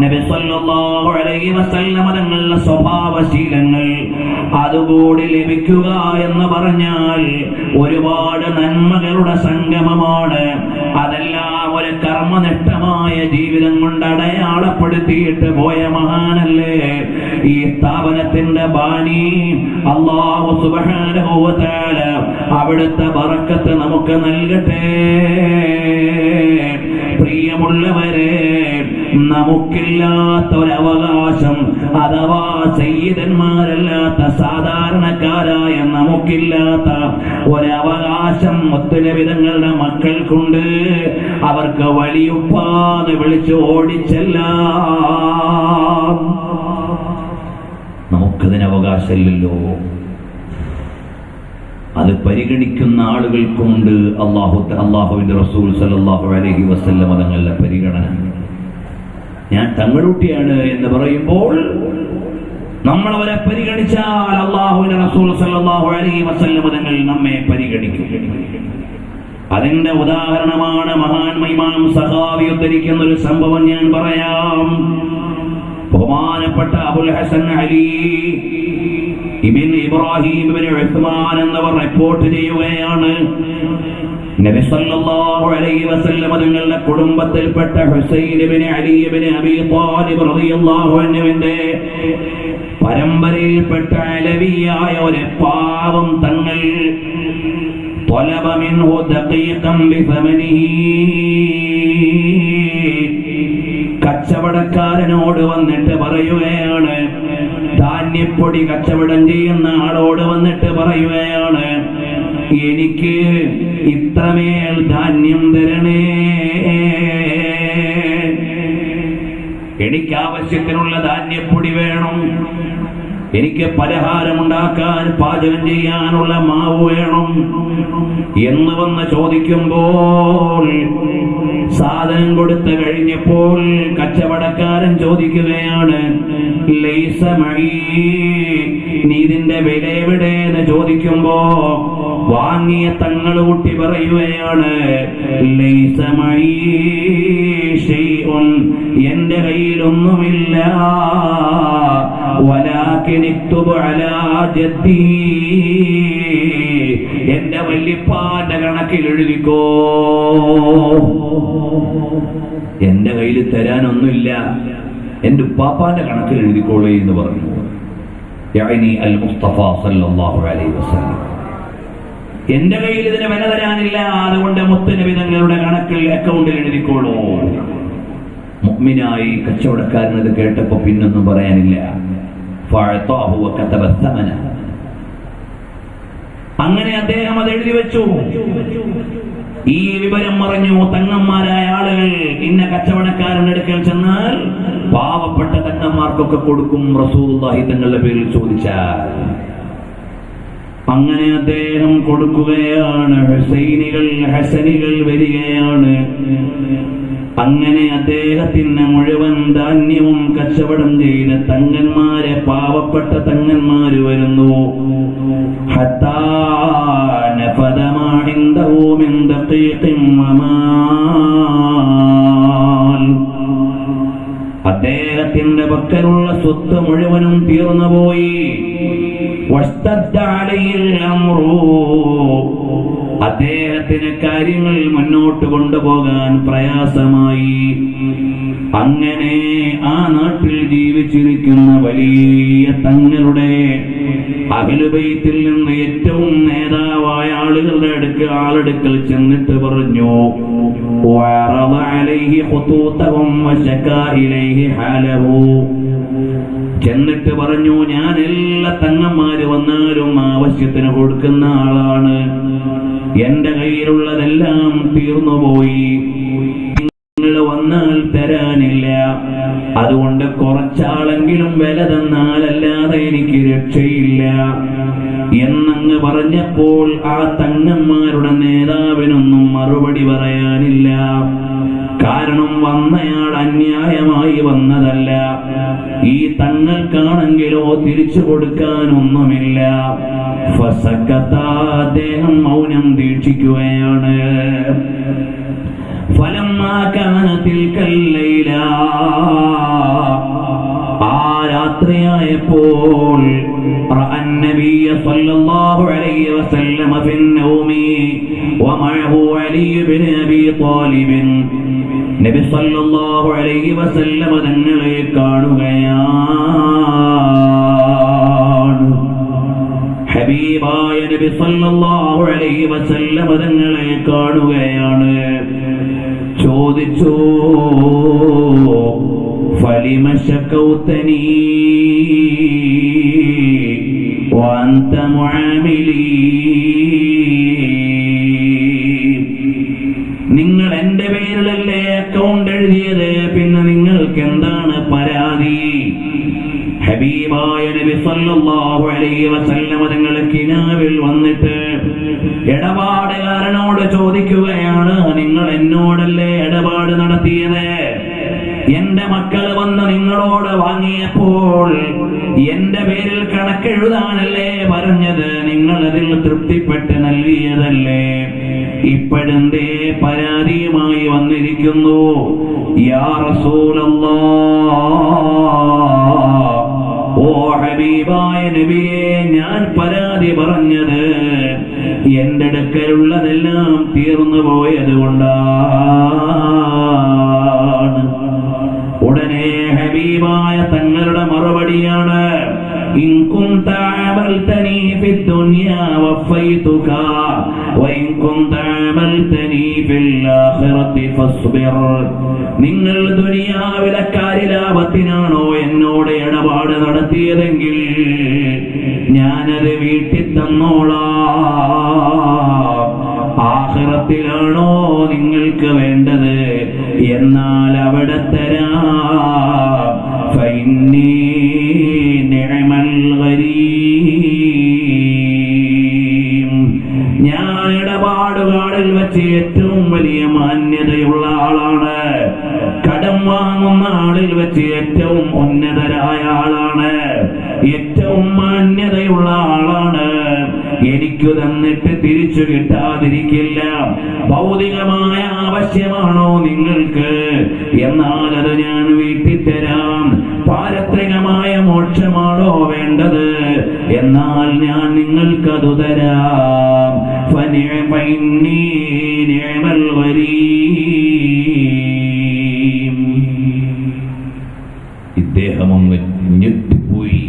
നബി സല്ലല്ലാഹു അലൈഹി വസല്ലം തങ്ങളുടെ സ്വഭാവശീലങ്ങൾ അതുകൂടി ലഭിക്കുക എന്ന് പറഞ്ഞാൽ ഒരുപാട് നന്മകളുടെ സംഗമമാണ്. അതെല്ലാം ഒരു കർമ്മനിഷ്ഠമായ ജീവിതം കൊണ്ട് അടയാളപ്പെടുത്തിയിട്ട് പോയ മഹാനല്ലേ ഈ സ്ഥാപനത്തിന്റെ ബാനി. അല്ലാഹു സുബ്ഹാനഹു വ തആല അവിടുത്തെ ബറക്കത്ത് നമുക്ക് നൽകട്ടെ. പ്രിയമുള്ളവരെ, നമുക്കില്ലാത്ത ഒരവകാശം അഥവാ സയ്യിദന്മാരല്ലാത്ത സാധാരണക്കാരായ നമുക്കില്ലാത്ത ഒരവകാശം മുത്തുനബിതങ്ങളുടെ മക്കൾക്കുണ്ട്. അവർക്ക് വലിയുപ്പാന്ന് വിളിച്ച് ഓടിച്ചെല്ലാം. നമുക്കതിന് അവകാശമില്ലല്ലോ. അത് പരിഗണിക്കുന്ന ആളുകൾക്കുണ്ട്. അള്ളാഹുവിന്റെ റസൂൽ സല്ലല്ലാഹു അലൈഹി വസല്ലം തങ്ങളുടെ പരിഗണന. ഞാൻ തങ്ങളുട്ടിയാണ് എന്ന് പറയുമ്പോൾ നമ്മൾ അവരെ പരിഗണിച്ചാൽ അള്ളാഹുവിന്റെ റസൂൽ സല്ലല്ലാഹു അലൈഹി വസല്ലം തങ്ങൾ നമ്മെ പരിഗണിക്കും. അതിന്റെ ഉദാഹരണമാണ് മഹാൻ ഇമാം സഖാവി ഉദ്ധരിക്കുന്ന ഒരു സംഭവം ഞാൻ പറയാം. ബഹുമാനപ്പെട്ട അബുൽ ഹസൻ അലി ഇബ്ൻ ഇബ്രാഹിം ഇബ്ൻ ഉസ്മാൻ എന്നിവർ റിപ്പോർട്ട് ചെയ്യുകയാണ്. നബി സല്ലല്ലാഹു അലൈഹി വസല്ലം തങ്ങളുടെ കുടുംബത്തിൽപ്പെട്ട ഹുസൈൻ ഇബ്ൻ അലി ഇബ്ൻ അബീ ത്വാലിബ് റളിയല്ലാഹു അൻഹുവിന്റെ പരമ്പരയിൽപ്പെട്ട അലവിയായ ഒരു പാവം തങ്ങൾ طلب منه دقيقا بثمنه കച്ചവടക്കാരനോട് വന്നിട്ട് പറയുകയാണ്, ധാന്യപ്പൊടി കച്ചവടം ചെയ്യുന്ന ആളോട് വന്നിട്ട് പറയുകയാണ്, എനിക്ക് ഇത്രമേൽ ധാന്യം തരണേ, എനിക്ക് ആവശ്യത്തിനുള്ള ധാന്യപ്പൊടി വേണം, എനിക്ക് പലഹാരമുണ്ടാക്കാൻ പാചകം ചെയ്യാനുള്ള മാവ് വേണം എന്ന് വന്ന് ചോദിക്കുമ്പോൾ സാധനം കൊടുത്തു കഴിഞ്ഞപ്പോൾ കച്ചവടക്കാരൻ ചോദിക്കുകയാണ്, ലൈസ മഈ, നീ ഇതിന്റെ വില എവിടെ എന്ന് ചോദിക്കുമ്പോ വാങ്ങിയ തങ്ങളുകുട്ടി പറയുകയാണ്, ലൈസ മഈ ശൈഉൻ, എന്റെ കയ്യിലൊന്നുമില്ല, വലാകിൻ ഇക്തുബ് അലാ ജദ്ദി, എന്റെ വല്യപ്പാന്റെ കണക്കിൽ എഴുതിക്കോ, എന്റെ കയ്യിൽ തരാനൊന്നുമില്ല, എന്റെ ഉപ്പാപ്പാന്റെ കണക്കിൽ എഴുതിക്കോളേ എന്ന് പറഞ്ഞു. യഅനി അൽ മുസ്തഫ സല്ലല്ലാഹു അലൈഹി വസല്ലം, എന്റെ കയ്യിൽ ഇതിന് വില തരാനില്ല, അതുകൊണ്ട് മുത്തുനബി തങ്ങളുടെ കണക്കിൽ അക്കൗണ്ടിൽ എഴുതിക്കോളൂ. മുഅ്മിനായി കച്ചവടക്കാരനത് കേട്ടപ്പോ പിന്നൊന്നും പറയാനില്ല. ഫഅതാഹു വകതബ തമന, അങ്ങനെ അദ്ദേഹം അത് എഴുതി വെച്ചു. ഈ വിവരം പറഞ്ഞു തങ്ങന്മാരായ ആളുകൾ ഇന്ന കച്ചവടക്കാരന്റെ അടുക്കൽ ചെന്നാൽ പാവപ്പെട്ട തങ്ങന്മാർക്കൊക്കെ കൊടുക്കും റസൂലുള്ളാഹി തങ്ങളുടെ പേരിൽ ചോദിച്ചാൽ. അങ്ങനെ അദ്ദേഹം കൊടുക്കുകയാണ്. ഹുസൈനികൾ ഹസനികൾ വരികയാണ്. അങ്ങനെ അദ്ദേഹത്തിന് മുഴുവൻ ധാന്യവും കച്ചവടം ചെയ്ത തങ്ങന്മാരെ, പാവപ്പെട്ട തങ്ങന്മാര് വരുന്നു. ഹത്താ നഫദ മാ ഇൻദഹു മിൻ ദഖീഖിൻ വമാൽ, അദ്ദേഹത്തിന്റെ പക്കലുള്ള സ്വത്ത് മുഴുവനും തീർന്നുപോയി. വസ്തദ്ദ അലൈഹിൽ അംറു, അദ്ദേഹത്തിന് കാര്യങ്ങൾ മുന്നോട്ട് കൊണ്ടുപോകാൻ പ്രയാസമായി. അങ്ങനെ ആ നാട്ടിൽ ജീവിച്ചിരിക്കുന്ന വലിയ തങ്ങളുടെ അഹ്ലുബൈത്തിൽ നിന്ന് ഏറ്റവും നേതാവായ ആളുകളുടെ ആളെടുക്കൽ ചെന്നിട്ട് പറഞ്ഞു, ചെന്നിട്ട് പറഞ്ഞു, ഞാൻ എല്ലാ തങ്ങന്മാര് വന്നാലും ആവശ്യത്തിന് കൊടുക്കുന്ന ആളാണ്, എന്റെ കയ്യിലുള്ളതെല്ലാം തീർന്നുപോയി, നിങ്ങൾ വന്നാൽ തരാനില്ല, അതുകൊണ്ട് കുറച്ചാളെങ്കിലും വില തന്നാലല്ലാതെ എനിക്ക് രക്ഷയില്ല എന്നങ്ങ് പറഞ്ഞപ്പോൾ ആ തങ്ങന്മാരുടെ നേതാവിനൊന്നും മറുപടി പറയാനില്ല. കാരണം വന്നയാൾ അന്യായമായി വന്നതല്ല, ഈ തങ്ങൾക്കാണെങ്കിലോ തിരിച്ചു കൊടുക്കാനൊന്നുമില്ല. അദ്ദേഹം മൗനം ദീക്ഷിക്കുകയാണ്. ആ രാത്രിയായപ്പോൾ നബി സല്ലല്ലാഹു അലൈഹി വസല്ലം തങ്ങളെ കാണുകയാണ്. ഹബീബായ നബി സല്ലല്ലാഹു അലൈഹി വസല്ലം തങ്ങളെ കാണുകയാണ്. ചോദിച്ചു, ഫലിമ ശകൗതനി വഅൻത മുആമിലി, നിങ്ങൾ എന്റെ പേരിലല്ലേ അക്കൗണ്ട് എഴുതിയത്, പിന്നെ നിങ്ങൾക്ക് എന്താണ് പരാതി? ഹബീബായ നബി സല്ലല്ലാഹു അലൈഹി വസല്ലം തങ്ങൾ കിനാവിൽ വന്നിട്ട് ഇടപാടുകാരനോട് ചോദിക്കുകയാണ്, നിങ്ങൾ എന്നോടല്ലേ ഇടപാട് നടത്തിയത്? എന്റെ മക്കൾ വന്ന് നിങ്ങളോട് വാങ്ങിയപ്പോൾ എന്റെ പേരിൽ കണക്കെഴുതാനല്ലേ പറഞ്ഞത്? നിങ്ങൾ അതിൽ തൃപ്തിപ്പെട്ട് നൽകിയതല്ലേ? ഇപ്പോഴെന്തേ പരാതിയുമായി വന്നിരിക്കുന്നു? യാ റസൂലല്ലാഹ്, ഓ ഹബീബായ നബിയെ, ഞാൻ പരാതി പറഞ്ഞത് എന്റെ അടുക്കലുള്ളതെല്ലാം തീർന്നു പോയത് കൊണ്ടാണ്. ഉടനെ ഹബീബായ തങ്ങളുടെ മറുപടിയാണ്, ഇൻ കുൻത അമൽതനി ഫിദ്ദുനിയാ വഫൈതുക വഇൻ കുൻത അമൽതനി ഫിൽ ആഖിറതി ഫസ്ബിർ. നിങ്ങൾ ദുനിയാവിലെ കാര്യലാഭത്തിനാണോ എന്നോട് ഇടപാട് നടത്തിയതെങ്കിൽ ഞാനത് വീട്ടിൽ തന്നോളാം. ആഖിറത്തിലാണോ നിങ്ങൾക്ക് വേണ്ടത്, എന്നാൽ അവിടെ തരാം. ഫഇന്നീ നിഅമൽ ഗരീം, ഞാൻ ഇടപാടുകാരിൽ വെച്ച് ഏറ്റവും വലിയ മാന്യതയുള്ള ആളാണ്. കടം വാങ്ങുന്ന ആളിൽ വെച്ച് ഏറ്റവും ഉന്നതരായ ആളാണ്, ഏറ്റവും മാന്യതയുള്ള ആളാണ്. എനിക്കു തന്നിട്ട് തിരിച്ചു കിട്ടാതിരിക്കില്ല. ഭൗതികമായ ആവശ്യമാണോ നിങ്ങൾക്ക്, എന്നാൽ അത് ഞാൻ വീട്ടിൽ തരാം. പാരത്രികമായ മോക്ഷമാണോ വേണ്ടത്, എന്നാൽ ഞാൻ നിങ്ങൾക്കതു തരാം. ഫനിഅമനി നിഅമൽ ഗരീം. ഇദ്ദേഹം അങ്ങ് ഞെട്ടിപ്പോയി.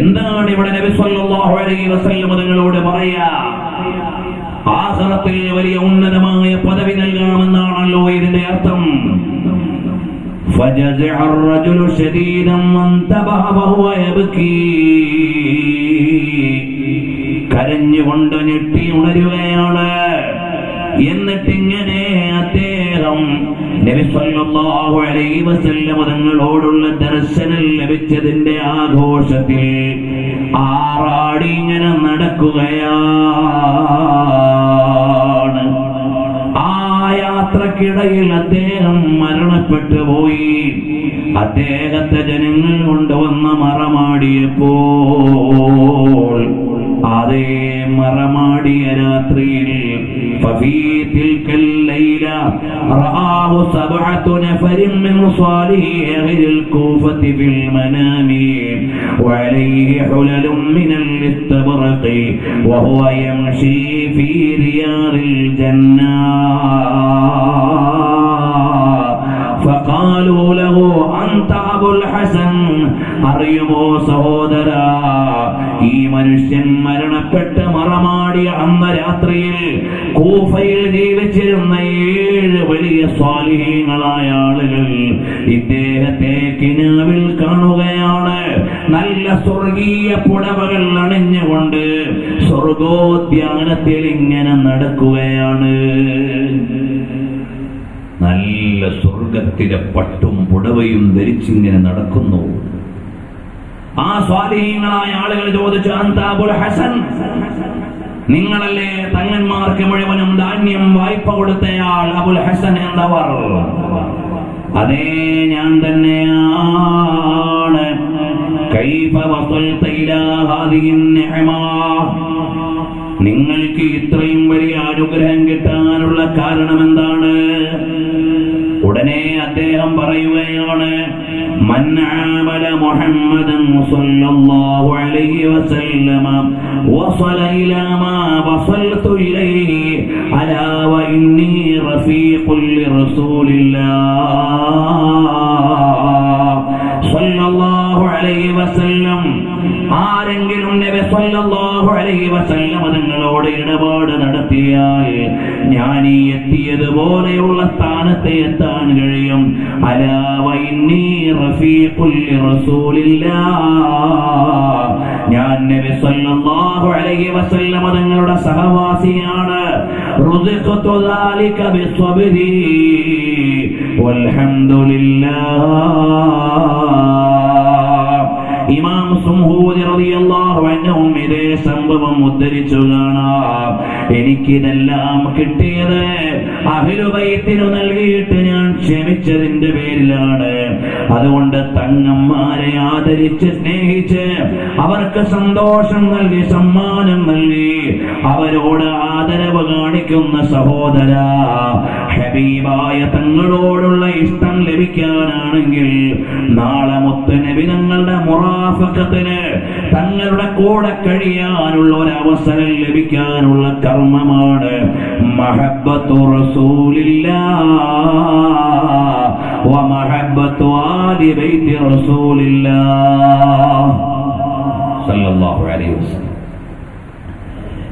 എന്താണ് ഇവിടെ നബി സല്ലല്ലാഹു അലൈഹി വസല്ലം തങ്ങളോട് പറയാ? ആഖിറത്തിൽ വലിയ ഉന്നതമായ പദവി നൽകാമെന്നാണല്ലോ ഇതിന്റെ അർത്ഥം. فجزع الرجل شديدا وانتبه وهو يبكي. കരഞ്ഞുകൊണ്ട് ഞെട്ടി ഉണരുകയാണ്. എന്നിട്ടിങ്ങനെ അദ്ദേഹം നബി സല്ലല്ലാഹു അലൈഹി വസല്ലം തങ്ങളോടുള്ള ദർശനം ലഭിച്ചതിന്റെ ആഘോഷത്തിൽ ആറാടി ഇങ്ങനെ നടക്കുകയാണ്. ആ യാത്രക്കിടയിൽ അദ്ദേഹം മരണപ്പെട്ടു പോയി. അദ്ദേഹത്തെ ജനങ്ങൾ കൊണ്ടുവന്ന് മറമാടിയപ്പോൾ അതേ മറമാടി മറമാടിയ രാത്രിയിൽ ഫഫീ തിൽകൽ ലൈല റആഹു സബ്അതു നഫരിൻ മിൻ സാലിഹി അഹ്ലിൽ കൂഫത്തി ഫിൽ മനാമി വഅലൈഹി ഹുലലുൻ മിനൽ ഇസ്തബ്റഖി വഹുവ യംശി ഫീ റിയാദിൽ ജന്ന فقالوا له أنت أبو الحسن അറിയുമോ സഹോദര ഈ മനുഷ്യൻ മരണപ്പെട്ട് മറമാടിയ അന്ന് രാത്രിയിൽ കൂഫയിൽ ജീവിച്ചിരുന്ന 7 വലിയ സ്വാലിഹീങ്ങളായ ആളുകൾ ഇദ്ദേഹത്തെ കിനാവിൽ കാണുകയാണ്. നല്ല സ്വർഗീയ പുടവകൾ അണിഞ്ഞുകൊണ്ട് സ്വർഗോദ്യാനത്തിൽ ഇങ്ങനെ നടക്കുകയാണ്. നല്ല സ്വർഗത്തിലെ പട്ടും പുടവയും ധരിച്ചിങ്ങനെ നടക്കുന്നു. ആ സ്വാധീനങ്ങളായ ആളുകൾ ചോദിച്ചു, അന്ത അബുൽ ഹസൻ, നിങ്ങളല്ലേ തങ്ങന്മാർക്ക് മുഴുവനും ധാന്യം വായ്പ കൊടുത്തയാൾ അബുൽ ഹസൻ എന്നവർ? അതേ, ഞാൻ തന്നെയാണ്. കൈഫ വസൽത ഇലാ ഹാദിഹി നിഅമ, നിങ്ങൾക്ക് ഇത്രയും വലിയ അനുഗ്രഹം കിട്ടാനുള്ള കാരണം എന്താണ്? ഉടനെ അദ്ദേഹം പറയുകയാണ്, മൻ ആമല മുഹമ്മദൻ സ്വല്ലല്ലാഹു അലൈഹി വസല്ലമ വസല ഇലാ മാ വസൽതു ഇലൈഹി അലാ വ ഇന്നി റഫീഖുൽ ലിറസൂലില്ലാഹ് സ്വല്ലല്ലാഹു അലൈഹി വസല്ലം. ആരെങ്കിലും നബി സ്വല്ലല്ലാഹു അലൈഹി വസല്ലം തങ്ങളോട് ഇടപാട് നടത്തിയാൽ ഞാൻ ഈ എത്തിയതുപോലെയുള്ള സ്ഥാനത്ത് എത്താൻ കഴിയും. അലാ വ ഇന്നി റഫീഖുൽ ലിറസൂലില്ലാഹ്, ഞാൻ നബി സ്വല്ലല്ലാഹു അലൈഹി വസല്ലം തങ്ങളുടെ സഹവാസിയാണ്. റുസിഖ്തു ദാലിക ബിസ്വബ്രി വൽഹംദുലില്ലാഹ്. ഇമാം സുംഹൂരി റളിയല്ലാഹു അൻഹു ഇതേ സംഭവം ഉദ്ധരിച്ചു കാണാം. എനിക്കിതെല്ലാം കിട്ടിയത് അഹ്ലു ബൈത്തിനു നൽകിയിട്ട് ഞാൻ ക്ഷമിച്ചതിന്റെ പേരിലാണ്. അതുകൊണ്ട് തങ്ങന്മാരെ ആദരിച്ച് സ്നേഹിച്ച് അവർക്ക് സന്തോഷം നൽകി സമ്മാനം നൽകി അവരോട് ആദരവ് കാണിക്കുന്ന സഹോദര, ഹബീബായ തങ്ങളോടുള്ള ഇഷ്ടം ലഭിക്കാനാണെങ്കിൽ നാളെ മുത്തുനബി തങ്ങളുടെ മുറാഫഖത്തിന് തങ്ങളുടെ കൂടെ കഴിയാനുള്ള ഒരു അവസരം ലഭിക്കാനുള്ള കർമ്മമാണ് മഹബ്ബത്തു റസൂലില്ലാഹ് വ മഹബ്ബത്തു ആലി ബൈത്തി റസൂലില്ലാഹ് സല്ലല്ലാഹു അലൈഹി വസല്ലം.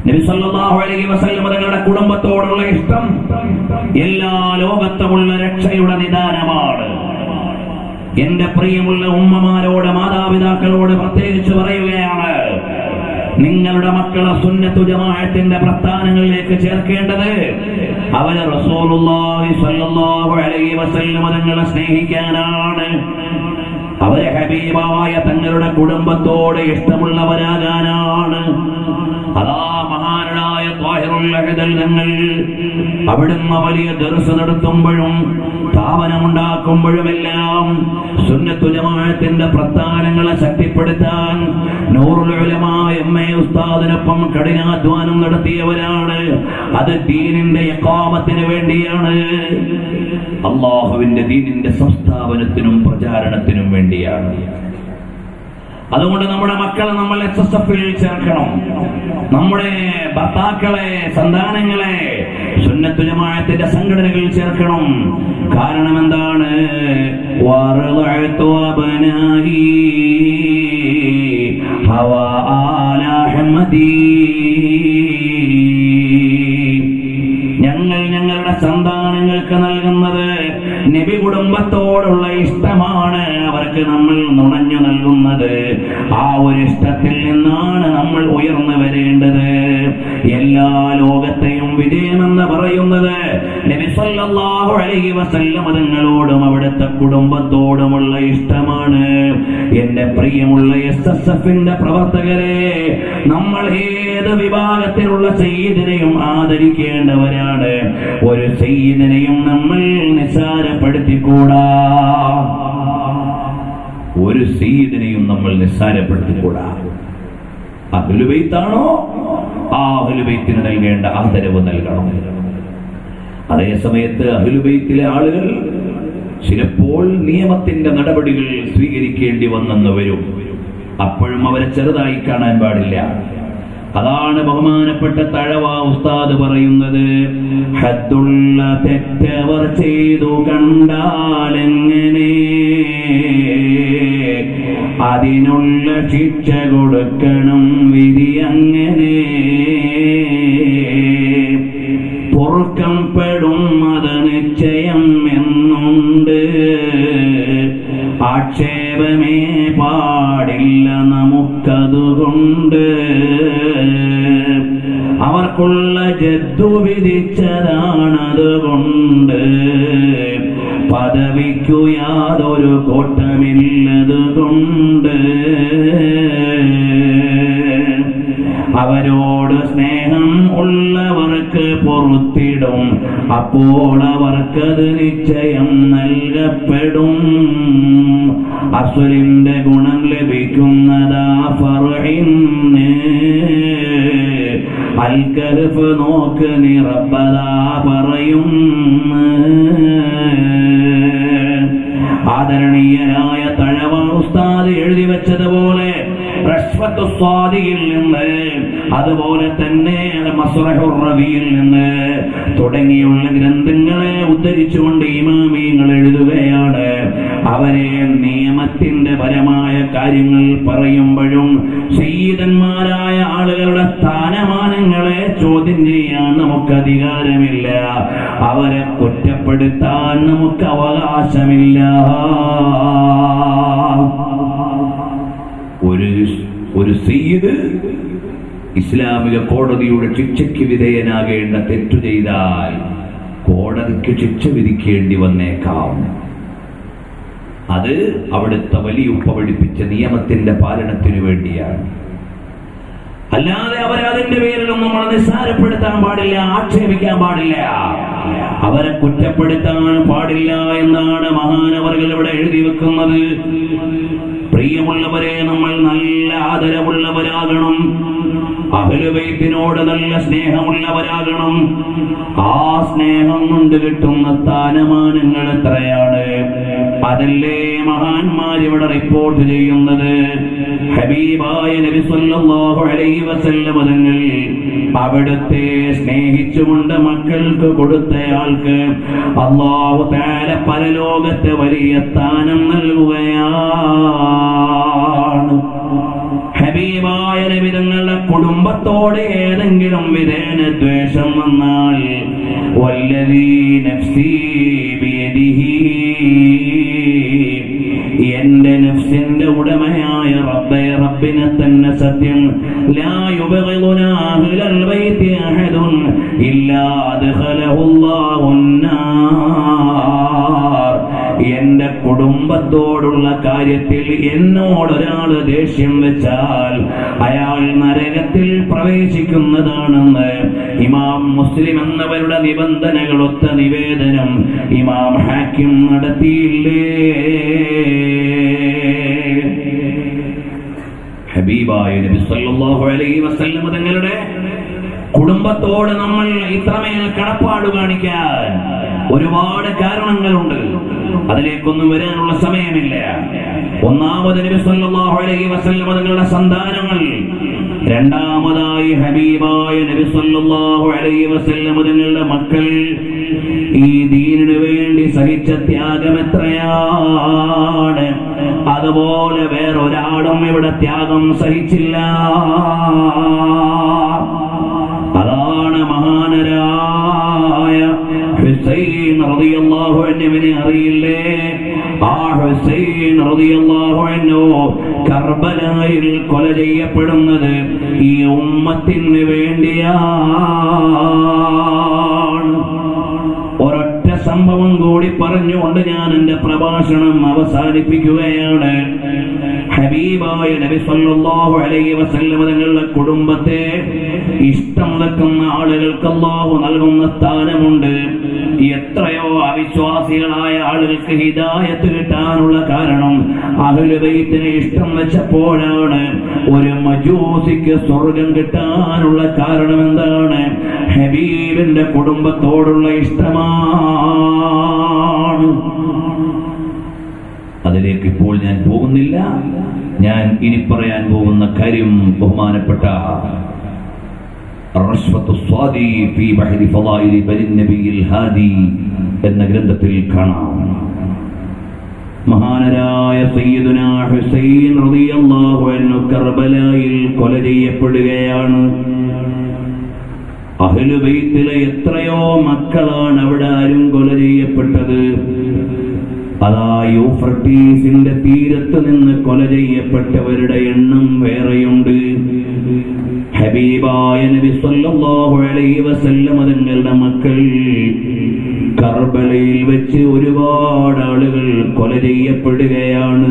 നബി സല്ലല്ലാഹു അലൈഹി വസല്ലം തങ്ങളുടെ കുടുംബത്തോടുള്ള ഇഷ്ടം എല്ലാ ലോകത്തുമുള്ള രക്ഷയുടെ നിദാനമാണ്. എന്റെ പ്രിയമുള്ള ഉമ്മമാരോട്, മാതാപിതാക്കളോട് പ്രത്യേകിച്ച് പറയുകയാണ്, നിങ്ങളുടെ മക്കളെ സുന്നത്തു ജമാഅത്തിന്റെ പ്രസ്ഥാനങ്ങളിലേക്ക് ചേർക്കേണ്ടത് അവരെ റസൂലുള്ളാഹി സ്വല്ലല്ലാഹു അലൈഹി വസല്ലം തങ്ങളെ സ്നേഹിക്കാനാണ്. അവരെ ഹബീബായ തങ്ങളുടെ കുടുംബത്തോട് ഇഷ്ടമുള്ളവരാകാനാണ്. അതാ മഹാനായ ത്വാഹിറുൽ അഹ്ദൽ തങ്ങൾ അവിടുന്ന് വലിയ ദർസ് നടത്തുമ്പോഴും സ്ഥാപനമുണ്ടാക്കുമ്പോഴുമെല്ലാം സുന്നത്തു ജമാഅത്തിന്റെ പ്രസ്ഥാനങ്ങളെ ശക്തിപ്പെടുത്താൻ നൂറുൽ ഉലമാ എം.എ. ഉസ്താദിനൊപ്പം കഠിനാധ്വാനം നടത്തിയവരാണ്. അത് ദീനിന്റെ ഇഖാമത്തിന് വേണ്ടിയാണ്, അല്ലാഹുവിന്റെ ദീനിന്റെ സംസ്ഥാപനത്തിനും പ്രചാരണത്തിനും വേണ്ടിയാണ്. അതുകൊണ്ട് നമ്മുടെ മക്കളെ നമ്മൾ SSF-ൽ ചേർക്കണം. നമ്മുടെ ഭർത്താക്കളെ, സന്താനങ്ങളെ സുന്നത്തു ജമാഅത്തിന്റെ സംഘടനകളിൽ ചേർക്കണം. കാരണം എന്താണ്? വറളഅതു അബ്നാഹി ഹവാ ആല അഹ്മദി, ഞങ്ങളുടെ സന്താനങ്ങൾക്ക് നൽകുന്നത് നബി കുടുംബത്തോടുള്ള ഇഷ്ടമാണ്. അവർക്ക് നമ്മൾ നുണഞ്ഞു നൽകുന്നത്. ആ ഒരു ഇഷ്ടത്തിൽ നിന്നാണ് നമ്മൾ ഉയർന്നു വരേണ്ടത്. എല്ലാ ലോകത്തെയും വിജയമെന്ന് പറയുന്നത് നബി സല്ലല്ലാഹു അലൈഹി വസല്ലം തങ്ങളോടും അവിടുത്തെ കുടുംബത്തോടുമുള്ള ഇഷ്ടമാണ്. എന്റെ പ്രിയമുള്ള SSF-ന്റെ പ്രവർത്തകരെ, നമ്മൾ ഏത് വിഭാഗത്തിലുള്ള സയ്യിദിനെയും ആദരിക്കേണ്ടവരാണ്. ഒരു സയ്യിദിനെയും നമ്മൾ നിസ്സാരപ്പെടുത്തിക്കൂടാ. ഒരു സയ്യിദിനെയും നമ്മൾ നിസ്സാരപ്പെടുത്തിക്കൂടാ. അഹ്ലുൽ ബൈത്താണോ ആ അഹ്ലുൽ ബൈത്തിന് നൽകേണ്ട ആദരവ് നൽകണം. അതേ സമയത്ത് അഹ്ലുൽ ബൈത്തിലെ ആളുകൾ ചിലപ്പോൾ നിയമത്തിന്റെ നടപടികൾ സ്വീകരിക്കേണ്ടി വന്നെന്ന് വരും. അപ്പോഴും അവരെ ചെറുതായി കാണാൻ പാടില്ല. അതാണ് ബഹുമാനപ്പെട്ട തഴവ ഉസ്താദ് പറയുന്നത്, ഹദ്ദുള്ള തെറ്റവർ ചെയ്തു കണ്ടാലെങ്ങനെ അതിനുള്ള ശിക്ഷ കൊടുക്കണം വിധി അങ്ങനെ. പൊറുക്കപ്പെടും അത് നിശ്ചയം എന്നുണ്ട്, ആക്ഷേപമേ പാടില്ല നമുക്കതുകൊണ്ട്. അവർക്കുള്ള ജദ്ദു വിധിച്ചതാണതുകൊണ്ട്, പദവിക്കു യാതൊരു കോട്ടമില്ലതുകൊണ്ട്. അവരോട് സ്നേഹം ഉള്ളവർക്ക് പൊറുത്തിടും, അപ്പോൾ അവർക്കത് നിശ്ചയം നൽകപ്പെടും. അസ്വലിന്റെ ഗുണം ലഭിക്കുന്നതാ ഫർഇന്, അൽകർഫ് നോക്ക് നിറബദാ പറയും. ആദരണീയനായ തഴവ ഉസ്താദ് എഴുതി വെച്ചതുപോലെ റശ്വത്തു സ്വാദിയിൽ നിന്ന്, അതുപോലെ തന്നെ മസ്റഹുർ റവിയിൽ നിന്ന് തുടങ്ങിയുള്ള ഗ്രന്ഥങ്ങളെ ഉദ്ധരിച്ചുകൊണ്ട് ഇമാമിയങ്ങൾ എഴുതുകയാണ്. അവരെ നിയമത്തിന്റെ പരമായ കാര്യങ്ങൾ പറയുമ്പോഴും സയ്യിദന്മാരായ ആളുകളുടെ സ്ഥാനമാനങ്ങളെ ചോദ്യം ചെയ്യാൻ നമുക്ക് അധികാരമില്ല, അവരെ കുറ്റപ്പെടുത്താൻ നമുക്ക് അവകാശമില്ല. ഒരു സയ്യിദ് ഇസ്ലാമിക കോടതിയുടെ ശിക്ഷയ്ക്ക് വിധേയനാകേണ്ട തെറ്റു ചെയ്താൽ കോടതിക്ക് ശിക്ഷ വിധിക്കേണ്ടി വന്നേക്കാം. അത് അവിടുത്തെ വലിയുപ്പ പഠിപ്പിച്ച നിയമത്തിന്റെ പാലനത്തിനു വേണ്ടിയാണ്. അല്ലാതെ അവരതിന്റെ പേരിലും നമ്മൾ നിസ്സാരപ്പെടുത്താൻ പാടില്ല, ആക്ഷേപിക്കാൻ പാടില്ല, അവരെ കുറ്റപ്പെടുത്താൻ പാടില്ല എന്നാണ് മഹാനവറുകൾ ഇവിടെ എഴുതി വെക്കുന്നത്. പ്രിയമുള്ളവരെ, നമ്മൾ നല്ല ആദരവുള്ളവരാകണം, അഹ്ലുൽ ബൈത്തിനോട് നല്ല സ്നേഹമുള്ളവരാകണം. ആ സ്നേഹം കൊണ്ട് കിട്ടുന്ന സ്ഥാനമാനങ്ങൾ എത്രയാണ്! അതല്ലേ മഹാന്മാർ ഇവിടെ റിപ്പോർട്ട് ചെയ്യുന്നത്. ഹബീബായ നബി സല്ലല്ലാഹു അലൈഹി വസല്ലം തങ്ങൾ അവിടുത്തെ സ്നേഹിച്ചുകൊണ്ട് മക്കൾക്ക് കൊടുത്തയാൾക്ക് അല്ലാഹു തആല പരലോകത്തെ വലിയ സ്ഥാനം നൽകുകയാണ്. ഹബീബായ നബി തങ്ങളുടെ കുടുംബത്തോടെ ഏതെങ്കിലും വിധേന ദ്വേഷം വന്നാൽ വല്ലദീ നഫ്സീ ബിയദിഹി, എന്റെ നഫ്സിന്റെ ഉടമയായ റബ്ബേ, റബ്ബിനെ തന്നെ സത്യം, ലാ യുബഗിദുനാ അഹ്ലൽ ബൈത്തി അഹദുൻ ഇല്ലാ അദ്ഖലഹുല്ലാഹു അന്നാർ. എന്റെ കുടുംബത്തോടുള്ള കാര്യത്തിൽ എന്നോടൊരാള് ദേഷ്യം വെച്ചാൽ അയാൾ നരകത്തിൽ പ്രവേശിക്കുന്നതാണെന്ന് ഇമാം മുസ്ലിം എന്നവരുടെ നിബന്ധനകളൊത്ത നിവേദനം ഇമാം ഹാക്കിം നടത്തിയില്ലേ? ഹബീബായ നബി സല്ലല്ലാഹു അലൈഹി വസല്ലം തങ്ങളുടെ കുടുംബത്തോട് നമ്മൾ ഇത്രമേൽ കടപ്പാട് കാണിക്കാൻ ഒരുപാട് കാരണങ്ങളുണ്ട്. അതിലേക്കൊന്നും വരാനുള്ള സമയമില്ല. ഒന്നാമത് നബി സല്ലല്ലാഹു അലൈഹി വസല്ലം തങ്ങളുടെ സന്താനങ്ങൾ, രണ്ടാമതായി ഹബീബായ നബി സല്ലല്ലാഹു അലൈഹി വസല്ലം തങ്ങളുടെ മക്കൾ. ഈ ദീനിനു വേണ്ടി സഹിച്ച ത്യാഗം എത്രയാണ്! അതുപോലെ വേറൊരാളും ഇവിടെ ത്യാഗം സഹിച്ചില്ല. അതാണ് മഹാനരായ ഹുസൈൻ റളിയല്ലാഹു അൻഹുവിനെ അറിയില്ലേ? ആ ഹുസൈൻ റളിയല്ലാഹു അൻഹു കർബലായിൽ കൊല ചെയ്യപ്പെടുന്നത് ഈ ഉമ്മത്തിന് വേണ്ടിയാണ്. ഒരൊറ്റ സംഭവം കൂടി പറഞ്ഞുകൊണ്ട് ഞാൻ എന്റെ പ്രഭാഷണം അവസാനിപ്പിക്കുകയാണ്. ഹബീബായ നബി സല്ലല്ലാഹു അലൈഹി വസല്ലം തങ്ങളുടെ കുടുംബത്തെ ഇഷ്ടം വെക്കുന്ന ആളുകൾക്ക് അല്ലാഹു നൽകുന്ന സ്ഥാനമുണ്ട്. എത്രയോ അവിശ്വാസികളായ ആളുകൾക്ക് ഹിദായത്ത് കിട്ടാനുള്ള കാരണം അഹ്ലുൽ ബൈത്തിനെ ഇഷ്ടം വെച്ചപ്പോഴാണ്. ഒരു മജൂസിക്ക് സ്വർഗം കിട്ടാനുള്ള കാരണം എന്താണ്? ഹബീബിന്റെ കുടുംബത്തോടുള്ള ഇഷ്ടമാണ്. അതിലേക്ക് ഇപ്പോൾ ഞാൻ പോകുന്നില്ല. ഞാൻ ഇനി പറയാൻ പോകുന്ന കാര്യം ബഹുമാനപ്പെട്ട റശ്വത്തുസ്വാദി ഫീ ബഹരി ഫളായിലി ബനിൻ നബിയിൽ ഹാദി എന്ന ഗ്രന്ഥത്തിൽ കാണാം. മഹാനരായ സയ്യിദുനാ ഹുസൈൻ റളിയല്ലാഹു അൻഹു കർബലായിൽ കൊല ചെയ്യപ്പെടുകയാണ്. അഹ്ലുൽ ബൈത്തിലെ എത്രയോ മക്കളാണ് അവിടെ ആരും കൊല ചെയ്യപ്പെട്ടത്. അതാ യൂഫ്രട്ടീസിന്റെ തീരത്ത് നിന്ന് കൊല ചെയ്യപ്പെട്ടവരുടെ എണ്ണം വേറെയുണ്ട്. ഹബീബായ നബി സല്ലല്ലാഹു അലൈഹി വസല്ലം തങ്ങളുടെ മക്കൾ കർബലയിൽ വെച്ച് ഒരുപാട് ആളുകൾ കൊല ചെയ്യപ്പെടുകയാണ്.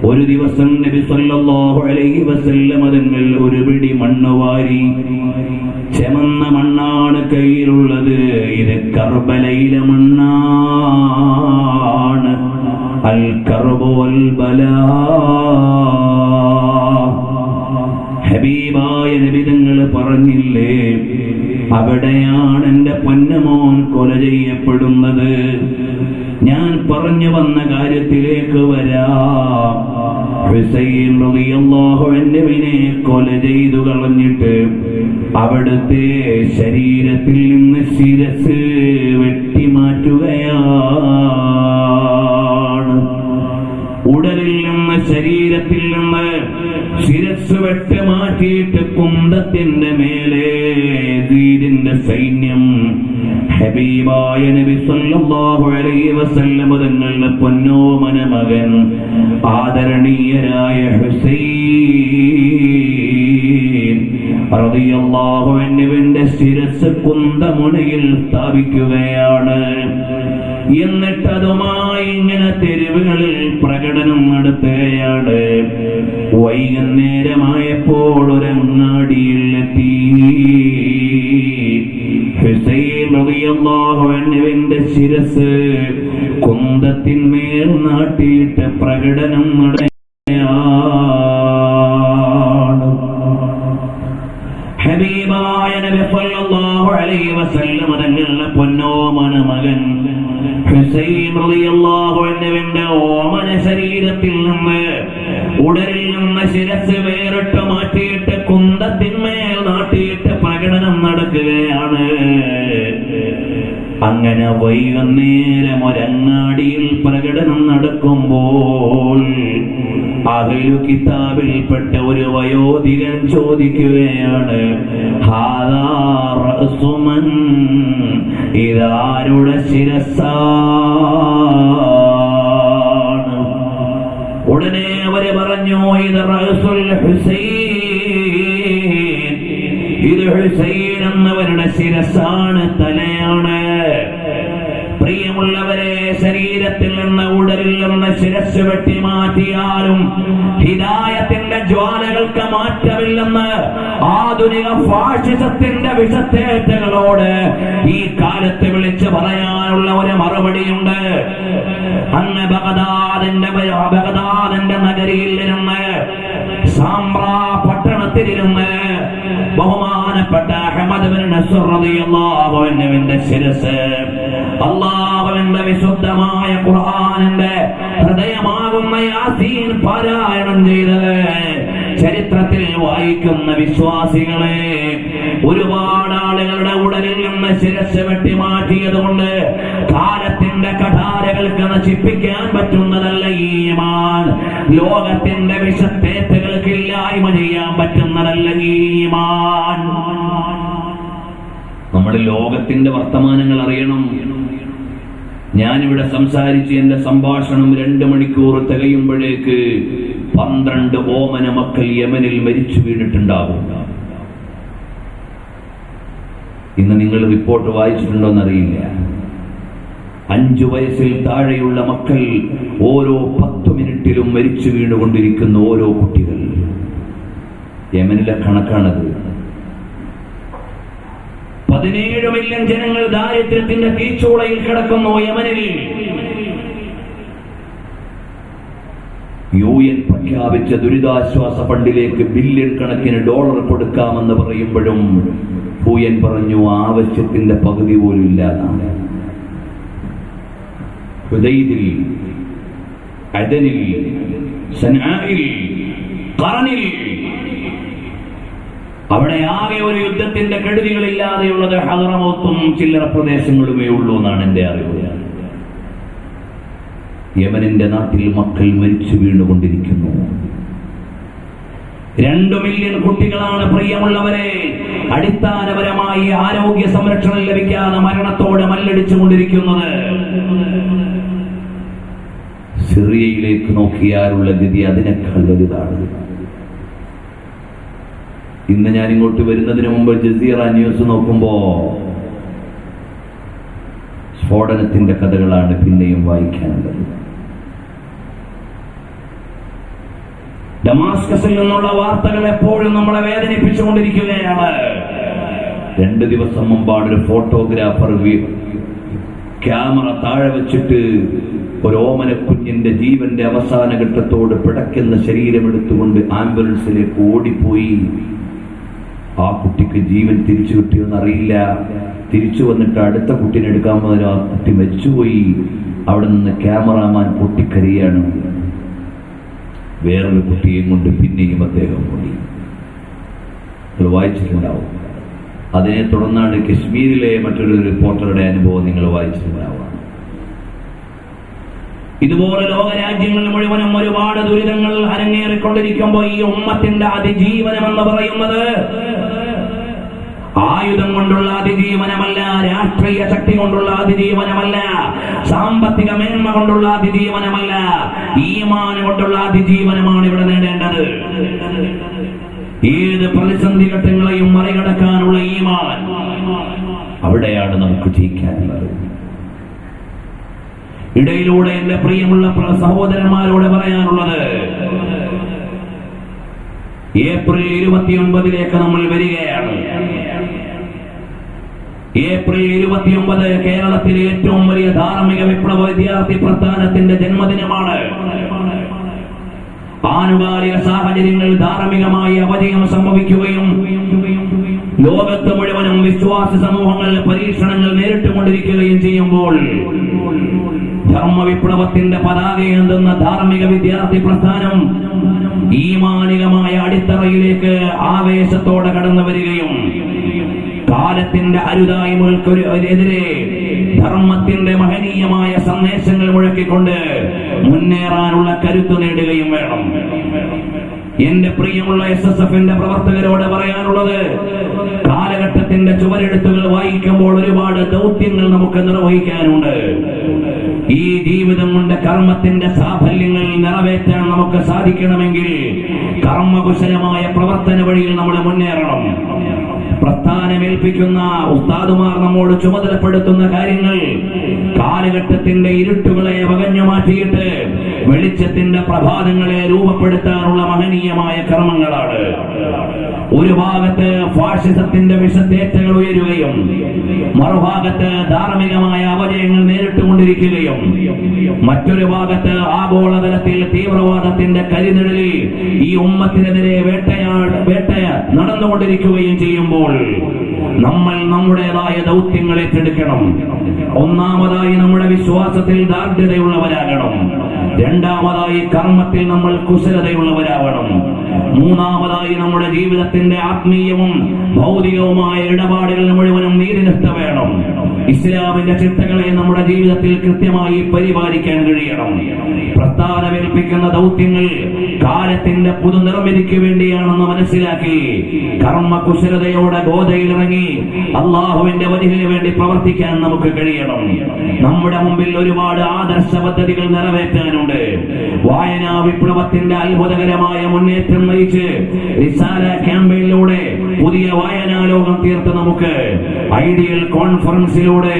ഒരു ദിവസം നബി സല്ലല്ലാഹു അലൈഹി വസല്ലം തങ്ങൾ ഒരു പിടി മണ്ണ് വാരി, ചെമന്ന മണ്ണാണ് കയ്യിലുള്ളത്, ഇത് കർബലയിലെ മണ്ണാണ്. അൽ കർബു വൽ ബലാ. ഹബീബായ നബി തങ്ങൾ പറഞ്ഞില്ലേ, അവിടെയാണ് എന്റെ പൊന്നുമോൻ കൊല ചെയ്യപ്പെടുന്നത്. ഞാൻ പറഞ്ഞു വന്ന കാര്യത്തിലേക്ക് വരാം. ഹുസൈൻ റളിയല്ലാഹു അൻഹുവിനെ കൊല ചെയ്തു കളഞ്ഞിട്ട് അവിടുത്തെ ശരീരത്തിൽ നിന്ന് ശിരസ് വെട്ടിമാറ്റുകയാണ്. ഉടലിൽ നിന്ന് ശരീരത്തിൽ നിന്ന് ശിരസ് വെട്ടിമാറ്റിയിട്ട് കുന്തത്തിന്റെ മേലെ യസീദിന്റെ സൈന്യം ഹബീബായ നബി സല്ലല്ലാഹു അലൈഹി വസല്ലം തങ്ങളുടെ പൊന്നോമന മകൻ ആദരണീയരായ ഹുസൈൻ റളിയല്ലാഹു അൻഹുവിന്റെ ശിരസ് കുന്തമുനയിൽ സ്ഥാപിക്കുകയാണ്. എന്നിട്ട് അതുമായി ഇങ്ങനെ തെരുവുകളിൽ പ്രകടനം നടത്തുകയാണ്. വൈകുന്നേരമായപ്പോൾ ഒരങ്ങാടിയിൽ എത്തി. ഹുസൈൻ റളിയല്ലാഹു അൻഹുവിന്റെ ശിരസ് കുന്തത്തിന്മേൽ നാട്ടിയിട്ട് പ്രകടനം നടത്തുകയാണ്. ഹബീബായ നബി സല്ലല്ലാഹു അലൈഹി വസല്ലം തങ്ങളുടെ പൊന്നോമന മകൻ ഹുസൈൻ റളിയല്ലാഹു അൻഹുവിന്റെ ഓമന ശരീരത്തിൽ നിന്ന് ഉടലിൽ നിന്ന് ശിരസ് വേറിട്ട് മാറ്റിയിട്ട് കുന്തത്തിന്മേൽ നാട്ടിയിട്ട് പ്രകടനം നടക്കുകയാണ്. അങ്ങനെ വൈകുന്നേരം ഒരങ്ങാടിയിൽ പ്രകടനം നടക്കുമ്പോൾ അഹ്ലു കിതാബിൽപ്പെട്ട ഒരു വയോധികൻ ചോദിക്കുകയാണ്, ഹാദാ റഅസുമൻ, ഇതാരുടെ ശിരസ്സാണ്? ഉടനെ അവര് പറഞ്ഞു, ഇത് റഅസുൽ ഹുസൈൻ, ഇത് ഹുസൈൻ എന്നവരുടെ ശിരസ്സാണ്, തലയാണ്. പ്രിയമുള്ളവരെ, ശരീരത്തിൽ നിന്ന് ഉടലിൽ നിന്ന് ശിരസ് വെട്ടി മാറ്റിയാലും ഹിദായത്തിന്റെ ജ്വാലകൾക്ക് മാറ്റമില്ലെന്ന് ആധുനിക ഫാഷിസത്തിന്റെ വിഷത്തേറ്റകളോട് ഈ കാലത്ത് വിളിച്ചു പറയാനുള്ള ഒരു മറുപടിയുണ്ട്. അന്ന് ബഗദാദിന്റെ നഗരിയിൽ ഇരുന്ന്, സാംബ്രാ പട്ടണത്തിലിരുന്ന് ബഹുമാനപ്പെട്ട അഹ്മദ് ബിൻ നസ്ർ റളിയല്ലാഹു അൻഹുവിന്റെ ശിരസ് അല്ലാഹുവിന്റെ വിശുദ്ധമായ ഖുർആനിന്റെ ഹൃദയമാകുന്ന യാസീൻ പാരായണം ചെയ്തത് ചരിത്രത്തിൽ വായിക്കുന്ന വിശ്വാസികളെ, ഒരുപാട് ആളുകളുടെ ഉടലിൽ നിന്ന് ശിരസ് വെട്ടി മാറ്റിയതുകൊണ്ട് കാലത്തിന്റെ കഠാരകൾക്ക് നശിപ്പിക്കാൻ പറ്റുന്നതല്ല ഈമാൻ. ലോകത്തിന്റെ വിഷത്തേറ്റുകൾക്ക് ഇല്ലായ്മ ചെയ്യാൻ പറ്റുന്നതല്ല ഈമാൻ. നമ്മൾ ലോകത്തിന്റെ വർത്തമാനങ്ങൾ അറിയണം. ഞാനിവിടെ സംസാരിച്ച് എന്റെ സംഭാഷണം 2 മണിക്കൂർ തികയുമ്പോഴേക്ക് 12 ഓമന മക്കൾ യമനിൽ മരിച്ചു വീണിട്ടുണ്ടാകും. ഇന്ന് നിങ്ങൾ റിപ്പോർട്ട് വായിച്ചിട്ടുണ്ടോന്നറിയില്ല. 5 വയസ്സിൽ താഴെയുള്ള മക്കൾ ഓരോ 10 മിനിറ്റ് വീട്ടിലും മരിച്ചു വീണുകൊണ്ടിരിക്കുന്ന ഓരോ കുട്ടികൾ. യമനിലെ കണക്കാണത്. 17 മില്യൺ ജനങ്ങൾ ദാരിദ്ര്യത്തിന്റെ തീച്ചൂളയിൽ കിടക്കുന്നു യമനിൽ. UN പ്രഖ്യാപിച്ച ദുരിതാശ്വാസ ഫണ്ടിലേക്ക് ബില്യൺ കണക്കിന് ഡോളർ കൊടുക്കാമെന്ന് പറയുമ്പോഴും UN പറഞ്ഞു ആവശ്യത്തിന്റെ പകുതി പോലും ഇല്ലാതാണ്. ഹുദൈദിൽ, അദനിൽ, സൻആയിൽ, ഖറനിൽ അവിടെ ആകെ ഒരു യുദ്ധത്തിന്റെ കെടുതികളില്ലാതെയുള്ളത് ഹദറമൗത്തും ചില്ലറ പ്രദേശങ്ങളുമേ ഉള്ളൂ എന്നാണ് എന്റെ അറിവ്. യമനിന്റെ നാട്ടിൽ മക്കൾ മരിച്ചു വീണുകൊണ്ടിരിക്കുന്നു. 2 മില്യൺ കുട്ടികളാണ് പ്രിയമുള്ളവരെ അടിസ്ഥാനപരമായി ആരോഗ്യ സംരക്ഷണം ലഭിക്കാതെ മരണത്തോട് മല്ലടിച്ചു കൊണ്ടിരിക്കുന്നത്. സിറിയയിലേക്ക് നോക്കിയാലുള്ള ഗതി അതിനേക്കാൾ വലുതാണ്. ഇന്ന് ഞാൻ ഇങ്ങോട്ട് വരുന്നതിന് മുമ്പ് ജസീറ ന്യൂസ് നോക്കുമ്പോ സ്ഫോടനത്തിന്റെ കഥകളാണ് പിന്നെയും വായിക്കാനുള്ളത്. ഡമാസ്കസിൽ നിന്നുള്ള വാർത്തകൾ എപ്പോഴും നമ്മളെ വേദനിപ്പിച്ചുകൊണ്ടിരിക്കുകയാണ്. 2 ദിവസം മുമ്പാണ് ഒരു ഫോട്ടോഗ്രാഫർ ക്യാമറ താഴെ വെച്ചിട്ട് ഒരു ഓമന കുഞ്ഞിന്റെ ജീവന്റെ അവസാന ഘട്ടത്തോട് പിടയ്ക്കുന്ന ശരീരമെടുത്തുകൊണ്ട് ആംബുലൻസിലേക്ക് ഓടിപ്പോയി. ആ കുട്ടിക്ക് ജീവൻ തിരിച്ചു കിട്ടിയെന്ന് അറിയില്ല. തിരിച്ചു വന്നിട്ട് അടുത്ത കുട്ടീനെ എടുക്കാൻ പോലും ആ കുട്ടി മരിച്ചുപോയി. അവിടെ നിന്ന് ക്യാമറാമാൻ പൊട്ടിക്കരയാണ്. വേറൊരു കുട്ടിയെയും കൊണ്ട് പിന്നെയും അദ്ദേഹം പോയി. നിങ്ങൾ വായിച്ചിട്ടുണ്ടാവും. അതിനെ തുടർന്നാണ് കശ്മീരിലെ മറ്റൊരു റിപ്പോർട്ടറുടെ അനുഭവം നിങ്ങൾ വായിച്ചിട്ടുണ്ടാവുക. ഇതുപോലെ ലോകരാജ്യങ്ങൾ മുഴുവനും ഒരുപാട് ദുരിതങ്ങൾ അരങ്ങേറിക്കൊണ്ടിരിക്കുമ്പോൾ ഈ ഉമ്മത്തിന്റെ അതിജീവനം എന്ന് പറയുന്നത് ആയുധം കൊണ്ടുള്ള അതിജീവനമല്ല, രാഷ്ട്രീയ ശക്തി കൊണ്ടുള്ള അതിജീവനമല്ല, സാമ്പത്തിക മേന്മ കൊണ്ടുള്ള അതിജീവനമല്ല, ഈമാൻ കൊണ്ടുള്ള അതിജീവനമാണ് ഇവിടെ നേടേണ്ടത്. ഏത് പ്രതിസന്ധി ഘട്ടങ്ങളെയും മറികടക്കാനുള്ള ഈമാൻ, അവിടെയാണ് നമുക്ക് ജയിക്കാനുള്ളത്. ഇടയിലൂടെ എന്റെ പ്രിയമുള്ള സഹോദരന്മാരോട് പറയാനുള്ളത്, ഏപ്രിൽ 29 നമ്മൾ വരികയാണ്. ഏപ്രിൽ 29 കേരളത്തിലെ ഏറ്റവും വലിയ ധാർമ്മിക വിപ്ലവ വിദ്യാർത്ഥി പ്രസ്ഥാനത്തിന്റെ ജന്മദിനമാണ്. ആനുകാലിക സാഹചര്യങ്ങൾ ധാർമ്മികമായി അപജയം സംഭവിക്കുകയും ലോകത്ത് മുഴുവനും വിശ്വാസ സമൂഹങ്ങൾ പരീക്ഷണങ്ങൾ നേരിട്ടുകൊണ്ടിരിക്കുകയും ചെയ്യുമ്പോൾ ധർമ്മ വിപ്ലവത്തിന്റെ പതാകയേന്തുന്ന ധാർമ്മിക വിദ്യാർത്ഥി പ്രസ്ഥാനം ഈമാനികമായ അടിത്തറയിലേക്ക് ആവേശത്തോടെ കടന്നു വരികയും കാലത്തിന്റെ അരുതായ്മകൾക്കെതിരെ ധർമ്മത്തിന്റെ മഹനീയമായ സന്ദേശങ്ങൾ മുഴക്കിക്കൊണ്ട് മുന്നേറാനുള്ള കരുത്ത് നേടുകയും വേണം. എന്റെ പ്രിയമുള്ള SSFന്റെ പ്രവർത്തകരോട് പറയാനുള്ളത്, കാലഘട്ടത്തിന്റെ ചുവരെഴുത്തുകൾ വായിക്കുമ്പോൾ ഒരുപാട് ദൗത്യങ്ങൾ നമുക്ക് നിർവഹിക്കാനുണ്ട്. ഈ ജീവിതം കൊണ്ട് കർമ്മത്തിന്റെ സാഫല്യങ്ങൾ നിറവേറ്റാൻ നമുക്ക് സാധിക്കണമെങ്കിൽ കർമ്മകുശലമായ പ്രവർത്തന വഴിയിൽ നമ്മൾ മുന്നേറണം. പ്രസ്ഥാനമേൽപ്പിക്കുന്ന ഉസ്താദുമാർ നമ്മോട് ചുമതലപ്പെടുത്തുന്ന കാര്യങ്ങൾ കാലഘട്ടത്തിന്റെ ഇരുട്ടുകളെ വകഞ്ഞു മാറ്റിയിട്ട് വെളിച്ചത്തിന്റെ പ്രഭാതങ്ങളെ രൂപപ്പെടുത്താനുള്ള മഹനീയമായ കർമ്മങ്ങളാണ്. ഒരു ഭാഗത്ത് ഫാഷിസത്തിന്റെ വിഷത്തേറ്റകൾ ഉയരുകയും മറുഭാഗത്ത് ധാർമ്മികമായ അപജയങ്ങൾ നേരിട്ടുകൊണ്ടിരിക്കുകയും മറ്റൊരു ഭാഗത്ത് ആഗോളതലത്തിൽ തീവ്രവാദത്തിന്റെ കരിനിഴലിൽ ഈ ഉമ്മത്തിനെതിരെ വേട്ട നടന്നുകൊണ്ടിരിക്കുകയും ചെയ്യുമ്പോൾ നമ്മൾ നമ്മുടേതായ ദൗത്യങ്ങൾ ഏറ്റെടുക്കണം. ഒന്നാമതായി നമ്മുടെ വിശ്വാസത്തിൽ ദാർഢ്യതയുള്ളവരാകണം. രണ്ടാമതായി കർമ്മത്തിൽ നമ്മൾ കുശലതയുള്ളവരാവണം. മൂന്നാമതായി നമ്മുടെ ജീവിതത്തിന്റെ ആത്മീയവും ഭൗതികവുമായ ഇടപാടുകൾ മുഴുവനും നീതിനിഷ്ഠ വേണം. ഇസ്ലാമിന്റെ ചിട്ടകളെ നമ്മുടെ ജീവിതത്തിൽ കൃത്യമായി പരിപാലിക്കാൻ കഴിയണം. പ്രസ്ഥാനമേൽപ്പിക്കുന്ന ദൗത്യങ്ങൾ കാലത്തിന്റെ പുതുനിർമ്മിതിക്ക് വേണ്ടിയാണെന്ന് മനസ്സിലാക്കി കർമ്മകുശലതയോടെ ഗോതയിലിറങ്ങി അള്ളാഹുവിന്റെ വചനത്തിന് വേണ്ടി പ്രവർത്തിക്കാൻ നമുക്ക് കഴിയണം. നമ്മുടെ മുമ്പിൽ ഒരുപാട് ആദർശ പദ്ധതികൾ നിറവേറ്റാനുണ്ട്. വായനാ വിപ്ലവത്തിന്റെ അത്ഭുതകരമായ മുന്നേറ്റം നയിച്ച് റിസാല ക്യാമ്പയിനിലൂടെ പുതിയ വായനാലോകം തീർത്ത് നമുക്ക് ഐഡിയൽ കോൺഫറൻസിലൂടെ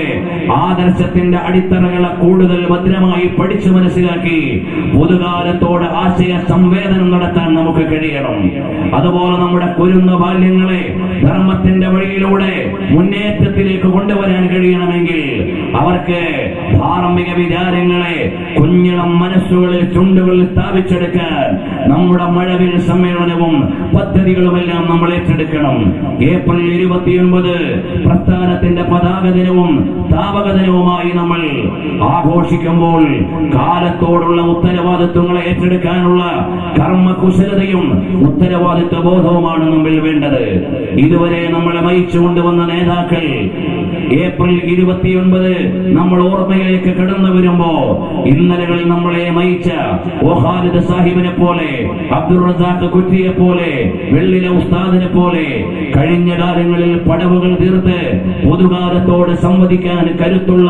ആദർശത്തിന്റെ അടിത്തറകളെ കൂടുതൽ ഭദ്രമായി പഠിച്ചു മനസ്സിലാക്കി പുതുകാലത്തോട് ആശയ സംവേദനം നടത്താൻ നമുക്ക് കഴിയണം. അതുപോലെ നമ്മുടെ കുരുന്ന ബാല്യങ്ങളെ ധർമ്മത്തിന്റെ വഴിയിലൂടെ മുന്നേറ്റത്തിലേക്ക് കൊണ്ടുവരാൻ കഴിയണമെങ്കിൽ അവർക്ക് ധാർമ്മിക വിചാരങ്ങളെ കുഞ്ഞിളം മനസ്സുകളിൽ ചുണ്ടുകളിൽ സ്ഥാപിച്ചെടുക്കാൻ നമ്മുടെ മഴവിൽ സമ്മേളനവും പദ്ധതികളുമെല്ലാം നമ്മൾ ഏറ്റെടുക്കണം. ഏപ്രിൽ 29 പ്രസ്ഥാനത്തിന്റെ പതാക ദിനവും സ്ഥാപക ദിനവുമായി നമ്മൾ ആഘോഷിക്കുമ്പോൾ കാലത്തോടുള്ള ഉത്തരവാദിത്വങ്ങളെ ഏറ്റെടുക്കാനുള്ള കർമ്മകുശലതയും ഉത്തരവാദിത്വ ബോധവുമാണ് നമ്മിൽ വേണ്ടത്. ഇതുവരെ നമ്മളെ നയിച്ചു കൊണ്ടുവന്ന നേതാക്കൾ ഏപ്രിൽ 29 നമ്മൾ ഓർമ്മയിലേക്ക് കടന്നു വരുമ്പോ ഇന്നലകളിൽ നമ്മളെ നയിച്ച ഖാലിദ് സാഹിബിനെ പോലെ, അബ്ദുൾ റസാഖ് കുറ്റിയെ പോലെ, വെള്ളിലെ ഉസ്താദിനെ പോലെ കഴിഞ്ഞ കാലങ്ങളിൽ പടവുകൾ തീർത്ത് പൊതുകാലത്തോട് സംവദിക്കാൻ കരുത്തുള്ള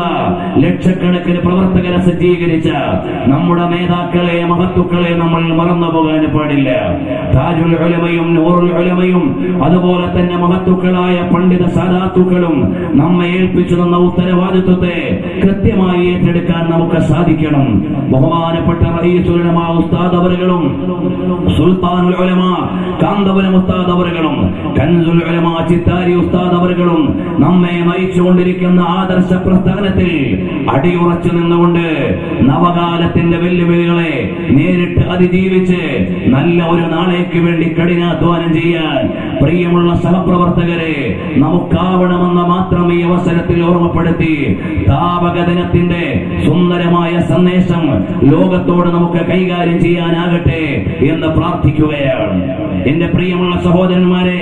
ലക്ഷക്കണക്കിന് പ്രവർത്തകരെ സജ്ജീകരിച്ച നമ്മുടെ നേതാക്കളെ, മഹത്തുക്കളെ നമ്മൾ മറന്നു പോകാൻ പാടില്ല. താജുൽ ഉലമയും നൂറുൽ ഉലമയും അതുപോലെ തന്നെ മഹത്തുക്കളായ പണ്ഡിത സാദാത്തുക്കളും നമ്മെ ഏൽപ്പിച്ചു തന്ന ഉത്തരവാദിത്വത്തെ കൃത്യമായി ഏറ്റെടുക്കാൻ നമുക്ക് സാധിക്കണം. ബഹുമാനപ്പെട്ട റഈസുൽ ഉലമാ ഉസ്താദ് അവറുകളും സുൽത്താനുൽ ഉലമാ കാന്തപുരം ഉസ്താദ് അവറുകളും കൻസുൽ ഉലമാ ചിത്താരി ഉസ്താദ് അവറുകളും നമ്മെ നയിച്ചുകൊണ്ടിരിക്കുന്ന ആദർശ പ്രസ്ഥാനത്തിൽ അടിയുറച്ചു നിന്നുകൊണ്ട് നവകാലത്തിന്റെ വെല്ലുവിളികളെ നേരിട്ട് അതിജീവിച്ച് നല്ല ഒരു നാളേക്ക് വേണ്ടി കഠിനാധ്വാനം ചെയ്യാൻ പ്രിയമുള്ള സഹപ്രവർത്തകരെ നമുക്കാവണമെന്ന് മാത്രം ഈ അവസരത്തിൽ ഓർമ്മപ്പെടുത്തി സ്ഥാപക ദിനത്തിന്റെ സുന്ദരമായ സന്ദേശം ലോകത്തോട് നമുക്ക് കൈകാര്യം ചെയ്യാനാകട്ടെ എന്ന് പ്രാർത്ഥിക്കുകയാണ്. എന്റെ പ്രിയമുള്ള സഹോദരന്മാരെ,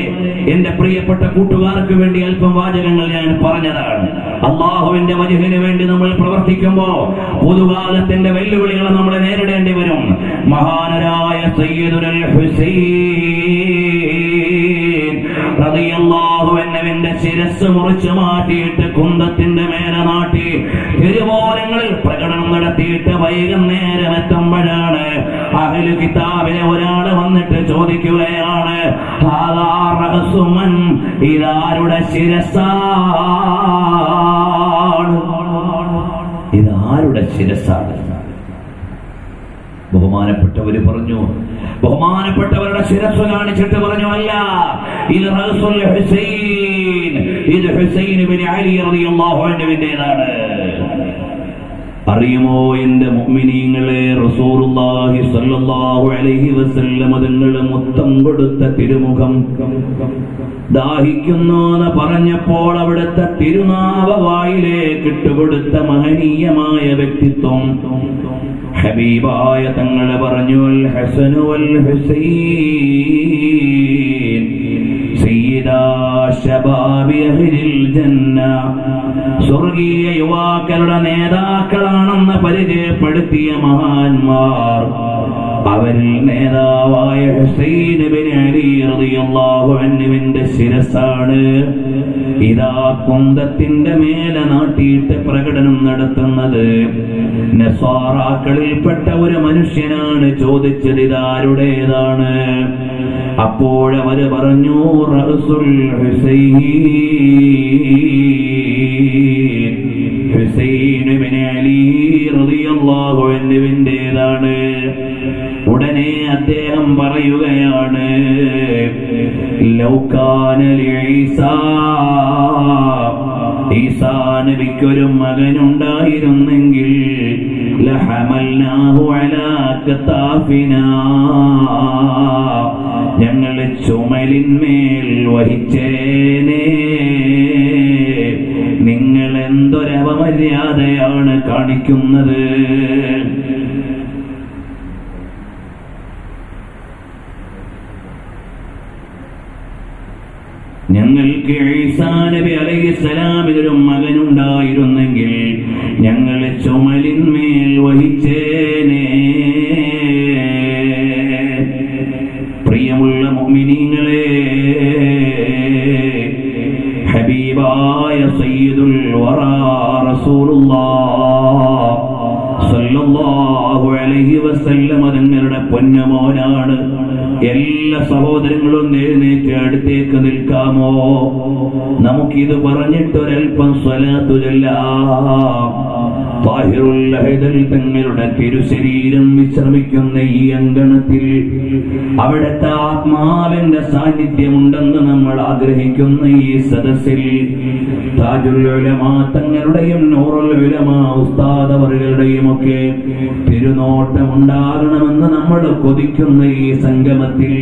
എന്റെ പ്രിയപ്പെട്ട കൂട്ടുകാർക്ക് വേണ്ടി അല്പം വാചകങ്ങൾ ഞാൻ പറഞ്ഞതാണ്. അല്ലാഹുവിന്റെ വജ്ഹിന് വേണ്ടി നമ്മൾ പ്രവർത്തിക്കുമ്പോ പൊതുകാലത്തിന്റെ വെല്ലുവിളികളെ നമ്മൾ നേരിടേണ്ടി വരും. മഹാനരായ സയ്യിദുൽ ഹുസൈൻ റളിയല്ലാഹു അൻഹുവിന്റെ ശിരസ് മുറിച്ചു മാറ്റിയിട്ട് കുന്തത്തിന്റെ മേലെ നാട്ടി തിരുവോരങ്ങളിൽ പ്രകടനം നടത്തിയിട്ട് വൈകുന്നേരം എത്തുമ്പോഴാണ് അഹ്ലു കിതാബിലെ ഒരാൾ വന്നിട്ട് ചോദിക്കുകയാണ്, ഇതാരുടെ ശിരസാണ്? ഇതാരുടെ ശിരസാണ്? ബഹുമാനപ്പെട്ടവര് പറഞ്ഞു, ബഹുമാനപ്പെട്ടവരുടെ ശിരസ് കാണിച്ചിട്ട് പറഞ്ഞു, അല്ല, ഇത് റസൂൽ ഹുസൈൻ, ഇത് ഹുസൈൻ ഇബ്നു അലി റളിയല്ലാഹു അൻഹുവിന്റേതാണ്. അറിയുമോ എന്റെ മുഅ്മിനീങ്ങളെ, റസൂലുള്ളാഹി സ്വല്ലല്ലാഹു അലൈഹി വസല്ലം തങ്ങൾ മുത്തം കൊടുത്ത തിരുമുഖം ദാഹിക്കുന്നു എന്ന് പറഞ്ഞപ്പോൾ അവിടുത്തെ തിരുനാവ വായിലേക്ക് ഇട്ടുകൊടുത്ത മഹനീയമായ വ്യക്തിത്വം ഹബീബായ തങ്ങളെ പറഞ്ഞു, അൽ ഹസനു വൽ ഹുസൈൻ സയ്യിദാ ശബാബി അഹ്ലിൽ ജന്ന, സ്വർഗീയ യുവാക്കളുടെ നേതാക്കളാണെന്ന് പരിചയപ്പെടുത്തിയ മഹാന്മാർ അവരിൽ നേതാവായ ഹുസൈൻ ഇബ്നു അലി റളിയല്ലാഹു അൻഹുവിന്റെ ശിരസാണ് ഇതാ കുന്തത്തിന്റെ മേലെ നാട്ടിയിട്ട് പ്രകടനം നടത്തുന്നത്. നസ്വാറാക്കളിൽപ്പെട്ട ഒരു മനുഷ്യനാണ് ചോദിച്ചത്, ഇതാരുടേതാണ്? അപ്പോഴവര് പറഞ്ഞു, റസൂൽ ഹുസൈൻ, ഹുസൈൻ ഇബ്നു അലി റളിയല്ലാഹു അൻഹുവിന്റേതാണ്. ഉടനെ അദ്ദേഹം പറയുകയാണ്, ലൗകാന ലഈസാ, ഈസാ നബിക്കൊരു മകനുണ്ടായിരുന്നെങ്കിൽ ലഹമൽനാഹു അലാ കതാഫിനാ, ഞങ്ങൾ ചുമലിന്മേൽ വഹിച്ചേനെ. നിങ്ങൾ എന്തൊരപമര്യാദയാണ് കാണിക്കുന്നത്? ഞങ്ങൾക്ക് ഈസാ നബി അലൈഹിസ്സലാമിനൊരു മകനുണ്ടായിരുന്നെങ്കിൽ ഞങ്ങൾ ചുമലിന്മേൽ വഹിച്ചേനെ. പ്രിയമുള്ള മുഅ്മിനീങ്ങളെ, ഹബീബായ സയ്യിദുൽ വറാ റസൂലുള്ളാഹ് സ്വല്ലല്ലാഹു അലൈഹി വസല്ലം തങ്ങളുടെ പൊന്നുമോനാണ്. എല്ലാ സഹോദരങ്ങളും എഴുന്നേറ്റ് അടുത്തേക്ക് നിൽക്കാമോ? നമുക്കിത് പറഞ്ഞിട്ടൊരൽപ്പം സ്വലാത്തു ചൊല്ലാം. താഹിറുൽ ഹൈദർ തങ്ങളുടെ തിരുശരീരം വിശ്രമിക്കുന്ന ഈ അങ്കണത്തിൽ അവിടുത്തെ ആത്മാവിന്റെ സാന്നിധ്യമുണ്ടെന്ന് നമ്മൾ ആഗ്രഹിക്കുന്ന ഈ സദസ്സിൽ താജുൽ ഉലമാ തങ്ങളുടെയും നൂറുൽ ഉലമാ ഉസ്താദ് അവറുകളുടെയും ഒക്കെ തിരുനോട്ടം ഉണ്ടാകണമെന്ന് നമ്മൾ കൊതിക്കുന്ന ഈ സംഗമത്തിൽ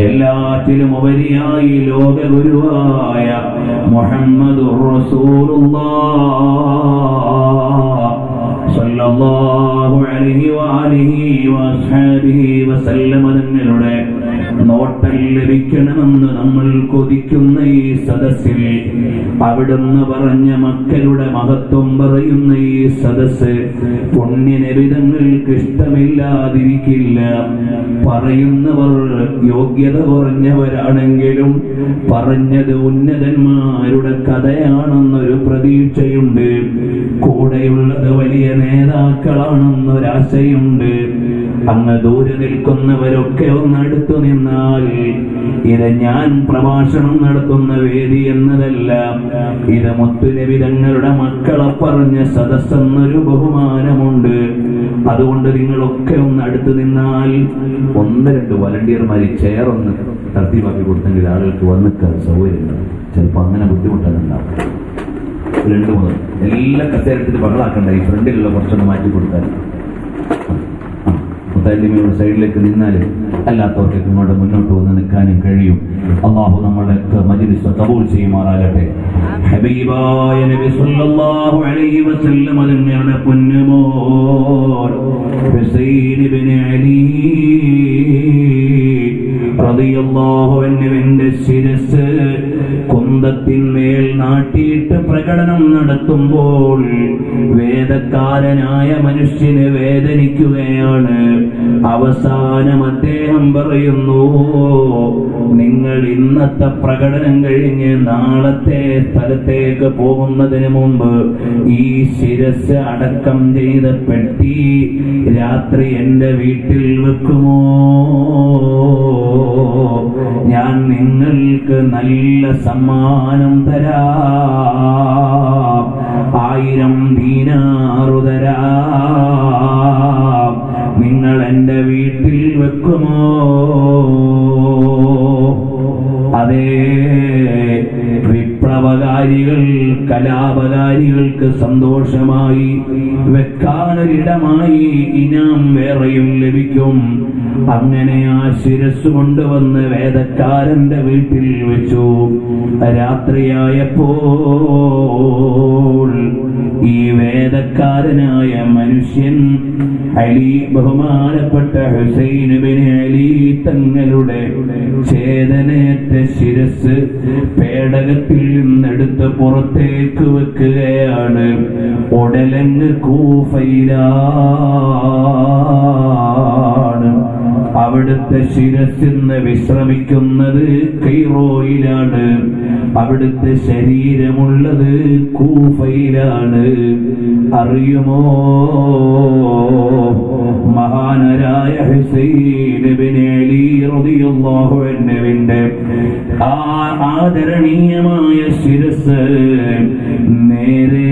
എല്ലാറ്റിലും ഉപരിയായി ലോകഗുരുവായ മുഹമ്മദുർ റസൂലുള്ളാഹ് സല്ലല്ലാഹു അലൈഹി വഅലിഹി വഅസ്ഹാബിഹി വസല്ലമ തങ്ങളുടെ നോട്ടം ലഭിക്കണമെന്ന് നമ്മൾ കൊതിക്കുന്ന ഈ സദസ്സിൽ അവിടുന്ന് പറഞ്ഞ മക്കളുടെ മഹത്വം പറയുന്ന ഈ സദസ്സ് പുണ്യനിബിതങ്ങൾക്ക് ഇഷ്ടമില്ലാതിരിക്കില്ല. പറയുന്നവർ യോഗ്യത കുറഞ്ഞവരാണെങ്കിലും പറഞ്ഞത് ഉന്നതന്മാരുടെ കഥയാണെന്നൊരു പ്രതീക്ഷയുണ്ട്. കൂടെയുള്ളത് വലിയ നേതാക്കളാണെന്നൊരാശയുണ്ട്. അങ്ങ് ദൂരെ നിൽക്കുന്നവരൊക്കെ ഒന്നടുത്തു നിന്നാൽ ഇത് ഞാൻ പ്രഭാഷണം നടത്തുന്ന വേദി എന്നതല്ല, ഇത് മുത്തുനബി തങ്ങളുടെ മക്കളെ പറഞ്ഞ സദസ്സെന്നൊരു ബഹുമാനമുണ്ട്. അതുകൊണ്ട് നിങ്ങളൊക്കെ ഒന്ന് അടുത്ത് നിന്നാൽ 1-2 വളണ്ടിയർമാര് ചെയറൊന്ന് തർത്തീവാക്കി കൊടുത്തെങ്കിൽ ആളുകൾക്ക് വന്നിക്കാൻ സൗകര്യമുണ്ട്. ചിലപ്പോൾ അങ്ങനെ ബുദ്ധിമുട്ടുണ്ടാവും. 2 മുതൽ എല്ലാ കസേരത്തിന് ബഹളാക്കണ്ട, ഈ ഫ്രണ്ടിലുള്ള കുറച്ചൊന്ന് മാറ്റി കൊടുത്താൽ മുത്താലിമിയുടെ സൈഡിലേക്ക് നിന്നാൽ അല്ലാത്തവർക്ക് ഇങ്ങോട്ട് മുന്നോട്ട് വന്ന് നിൽക്കാനും കഴിയും. അല്ലാഹു നമ്മുടെയൊക്കെ മജ്‌ലിസ് ഖബൂൽ ചെയ്യുമാറാകട്ടെ. ഹബീബായ നബി സല്ലല്ലാഹു അലൈഹി വസല്ലം തങ്ങളുടെ പൊന്നുമോൻ ഹുസൈൻ ഇബ്നു അലി റളിയല്ലാഹു അൻഹുവിന്റെ ശിരസ് കുന്തത്തിന്മേൽ നാട്ടിയിട്ട് പ്രകടനം നടത്തുമ്പോൾ വേദക്കാരനായ മനുഷ്യന് വേദനിക്കുകയാണ്. അവസാനം അദ്ദേഹം പറയുന്നു, നിങ്ങൾ ഇന്നത്തെ പ്രകടനം കഴിഞ്ഞ് നാളത്തെ സ്ഥലത്തേക്ക് പോകുന്നതിന് മുമ്പ് ഈ ശിരസ് അടക്കം ചെയ്ത പെട്ടി രാത്രി എന്റെ വീട്ടിൽ വെക്കുമോ? ഞാൻ നിങ്ങൾക്ക് നല്ല സമ്മാനം തരാം, 1000 ദീനാറ് തരാം. നിങ്ങൾ എന്റെ വീട്ടിൽ വെക്കുമോ? അതേ, വിപ്ലവകാരികൾ കലാപകാരികൾക്ക് സന്തോഷമായി വെക്കാനൊരിടമായി ഇനാം വേറെയും ലഭിക്കും. അങ്ങനെ ആ ശിരസ് കൊണ്ടുവന്ന് വേദക്കാരന്റെ വീട്ടിൽ വെച്ചു. രാത്രിയായപ്പോൾ ഈ വേദക്കാരനായ മനുഷ്യൻ അലി, ബഹുമാനപ്പെട്ട ഹുസൈൻ ഇബ്നു അലി തങ്ങളുടെ ചേതനേറ്റ ശിരസ് പേടകത്തിൽ നിന്നെടുത്ത് പുറത്തേക്ക് വെക്കുകയാണ്. ഉടലങ്ങ് കൂഫയിലാണ്. അവിടുത്തെ ശിരസിന്ന് വിശ്രമിക്കുന്നത് കൈറോയിലാണ്. അവിടുത്തെ ശരീരമുള്ളത് കൂഫയിലാണ്. അറിയുമോ, മഹാനരായ ഹുസൈൻ ഇബ്നു അലി റളിയല്ലാഹു അൻഹുവിന്റെ ആ ആദരണീയമായ ശിരസ് നേരെ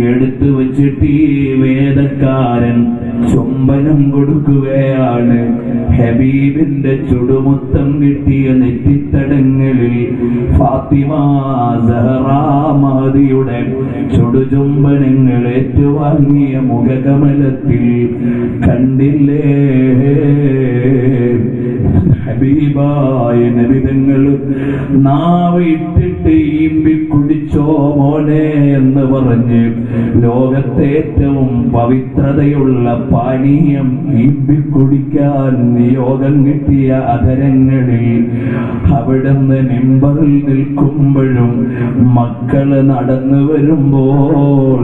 എടുത്തു വച്ചിട്ട് ഈ വേദക്കാരൻ ചുംബനം കൊടുക്കുകയാണ്. ഹബീബിന്റെ ചുടുമുത്തം കിട്ടിയ നെറ്റിത്തടങ്ങളിൽ ഫാത്തിമ സഹറാ മഹദിയുടെ ചുടുചുംബനങ്ങൾ ഏറ്റുവാങ്ങിയ മുഖകമലത്തിൽ കണ്ടില്ലേ ഹബീബായ നബിതങ്ങൾ നാവ് ഇട്ടിട്ട് ഈമ്പി കുടിച്ചോ മോനെ എന്ന് പറഞ്ഞ് ലോകത്തെ ഏറ്റവും പവിത്രതയുള്ള പാനീയം ഈമ്പി കുടിക്കാൻ നിയോഗം കിട്ടിയ അധരങ്ങളിൽ അവിടുന്ന് മിമ്പറിൽ നിൽക്കുമ്പോഴും മക്കള് നടന്നു വരുമ്പോൾ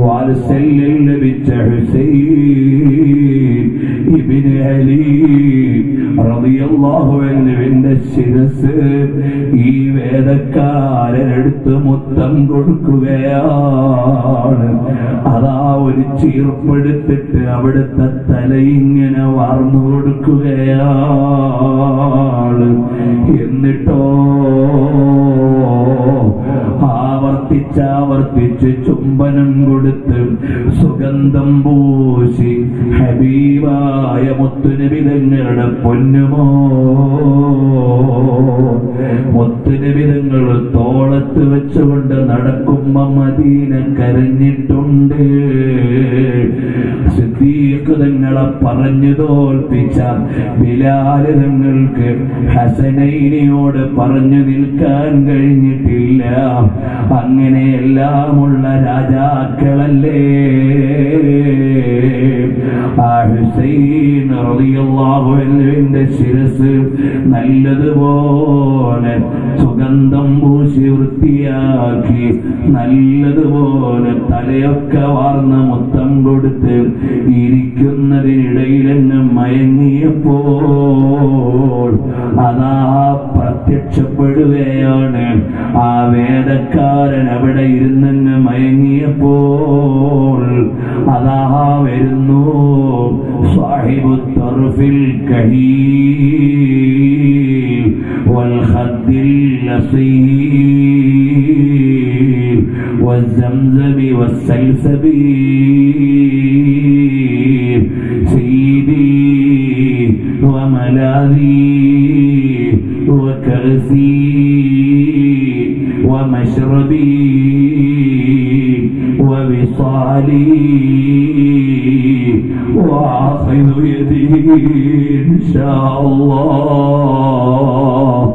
വാത്സല്യം ലഭിച്ച ഹുസൈൻ ഇബ്നു അലി റളിയല്ലാഹു അൻഹുവിന്റെ ശിരസ് ഈ വേദക്കാരനെടുത്ത് മുത്തം കൊടുക്കുകയാണ്. അതാ ഒരു ചീർപ്പെടുത്തിട്ട് അവിടുത്തെ തലയിങ്ങനെ വാർന്നു കൊടുക്കുകയാണ്. എന്നിട്ടോ ആവർത്തിച്ചാവർത്തിച്ച് ചുംബനം കൊടുത്ത് സുഗന്ധം പൂശി ഹബീബായ മുത്തുനബി തങ്ങളുടെ പൊന്നുമോ മുത്തുനബി തങ്ങൾ തോളത്ത് വെച്ചുകൊണ്ട് നടക്കുമ്പോ മദീന കരഞ്ഞിട്ടുണ്ട്. സിദ്ദീഖ് തങ്ങളെ പറഞ്ഞു തോൽപ്പിച്ച ബിലാൽ തങ്ങൾക്ക് ഹസനൈനിയോട് പറഞ്ഞു നിൽക്കാൻ കഴിഞ്ഞിട്ടില്ല. അങ്ങനെയെല്ലാമുള്ള രാജാക്കളല്ലേ ആ ഹുസൈൻ റളിയല്ലാഹു അൻഹുവിന്റെ ശിരസ് നല്ലതുപോലെ സുഗന്ധം പൂശി വൃത്തിയാക്കി നല്ലതുപോലെ തലയൊക്കെ വാർന്ന മുത്തം കൊടുത്ത് ഇരിക്കുന്നതിനിടയിലെങ്ങ് മയങ്ങിയപ്പോൾ അതാ പ്രത്യക്ഷപ്പെടുകയാണ്. ആ വേദക്കാരൻ അവിടെ ഇരുന്നങ്ങ് മയങ്ങിയപ്പോൾ അതാ വരുന്നു സാഹിബു തർഫിൽ കഹീൽ വൽ ഖദ്ദിൽ ലസീൽ والزمزم والسلسبيل سيدي وملاذي وكأسي ومشربي ووصالي وآخذ يدي إن شاء الله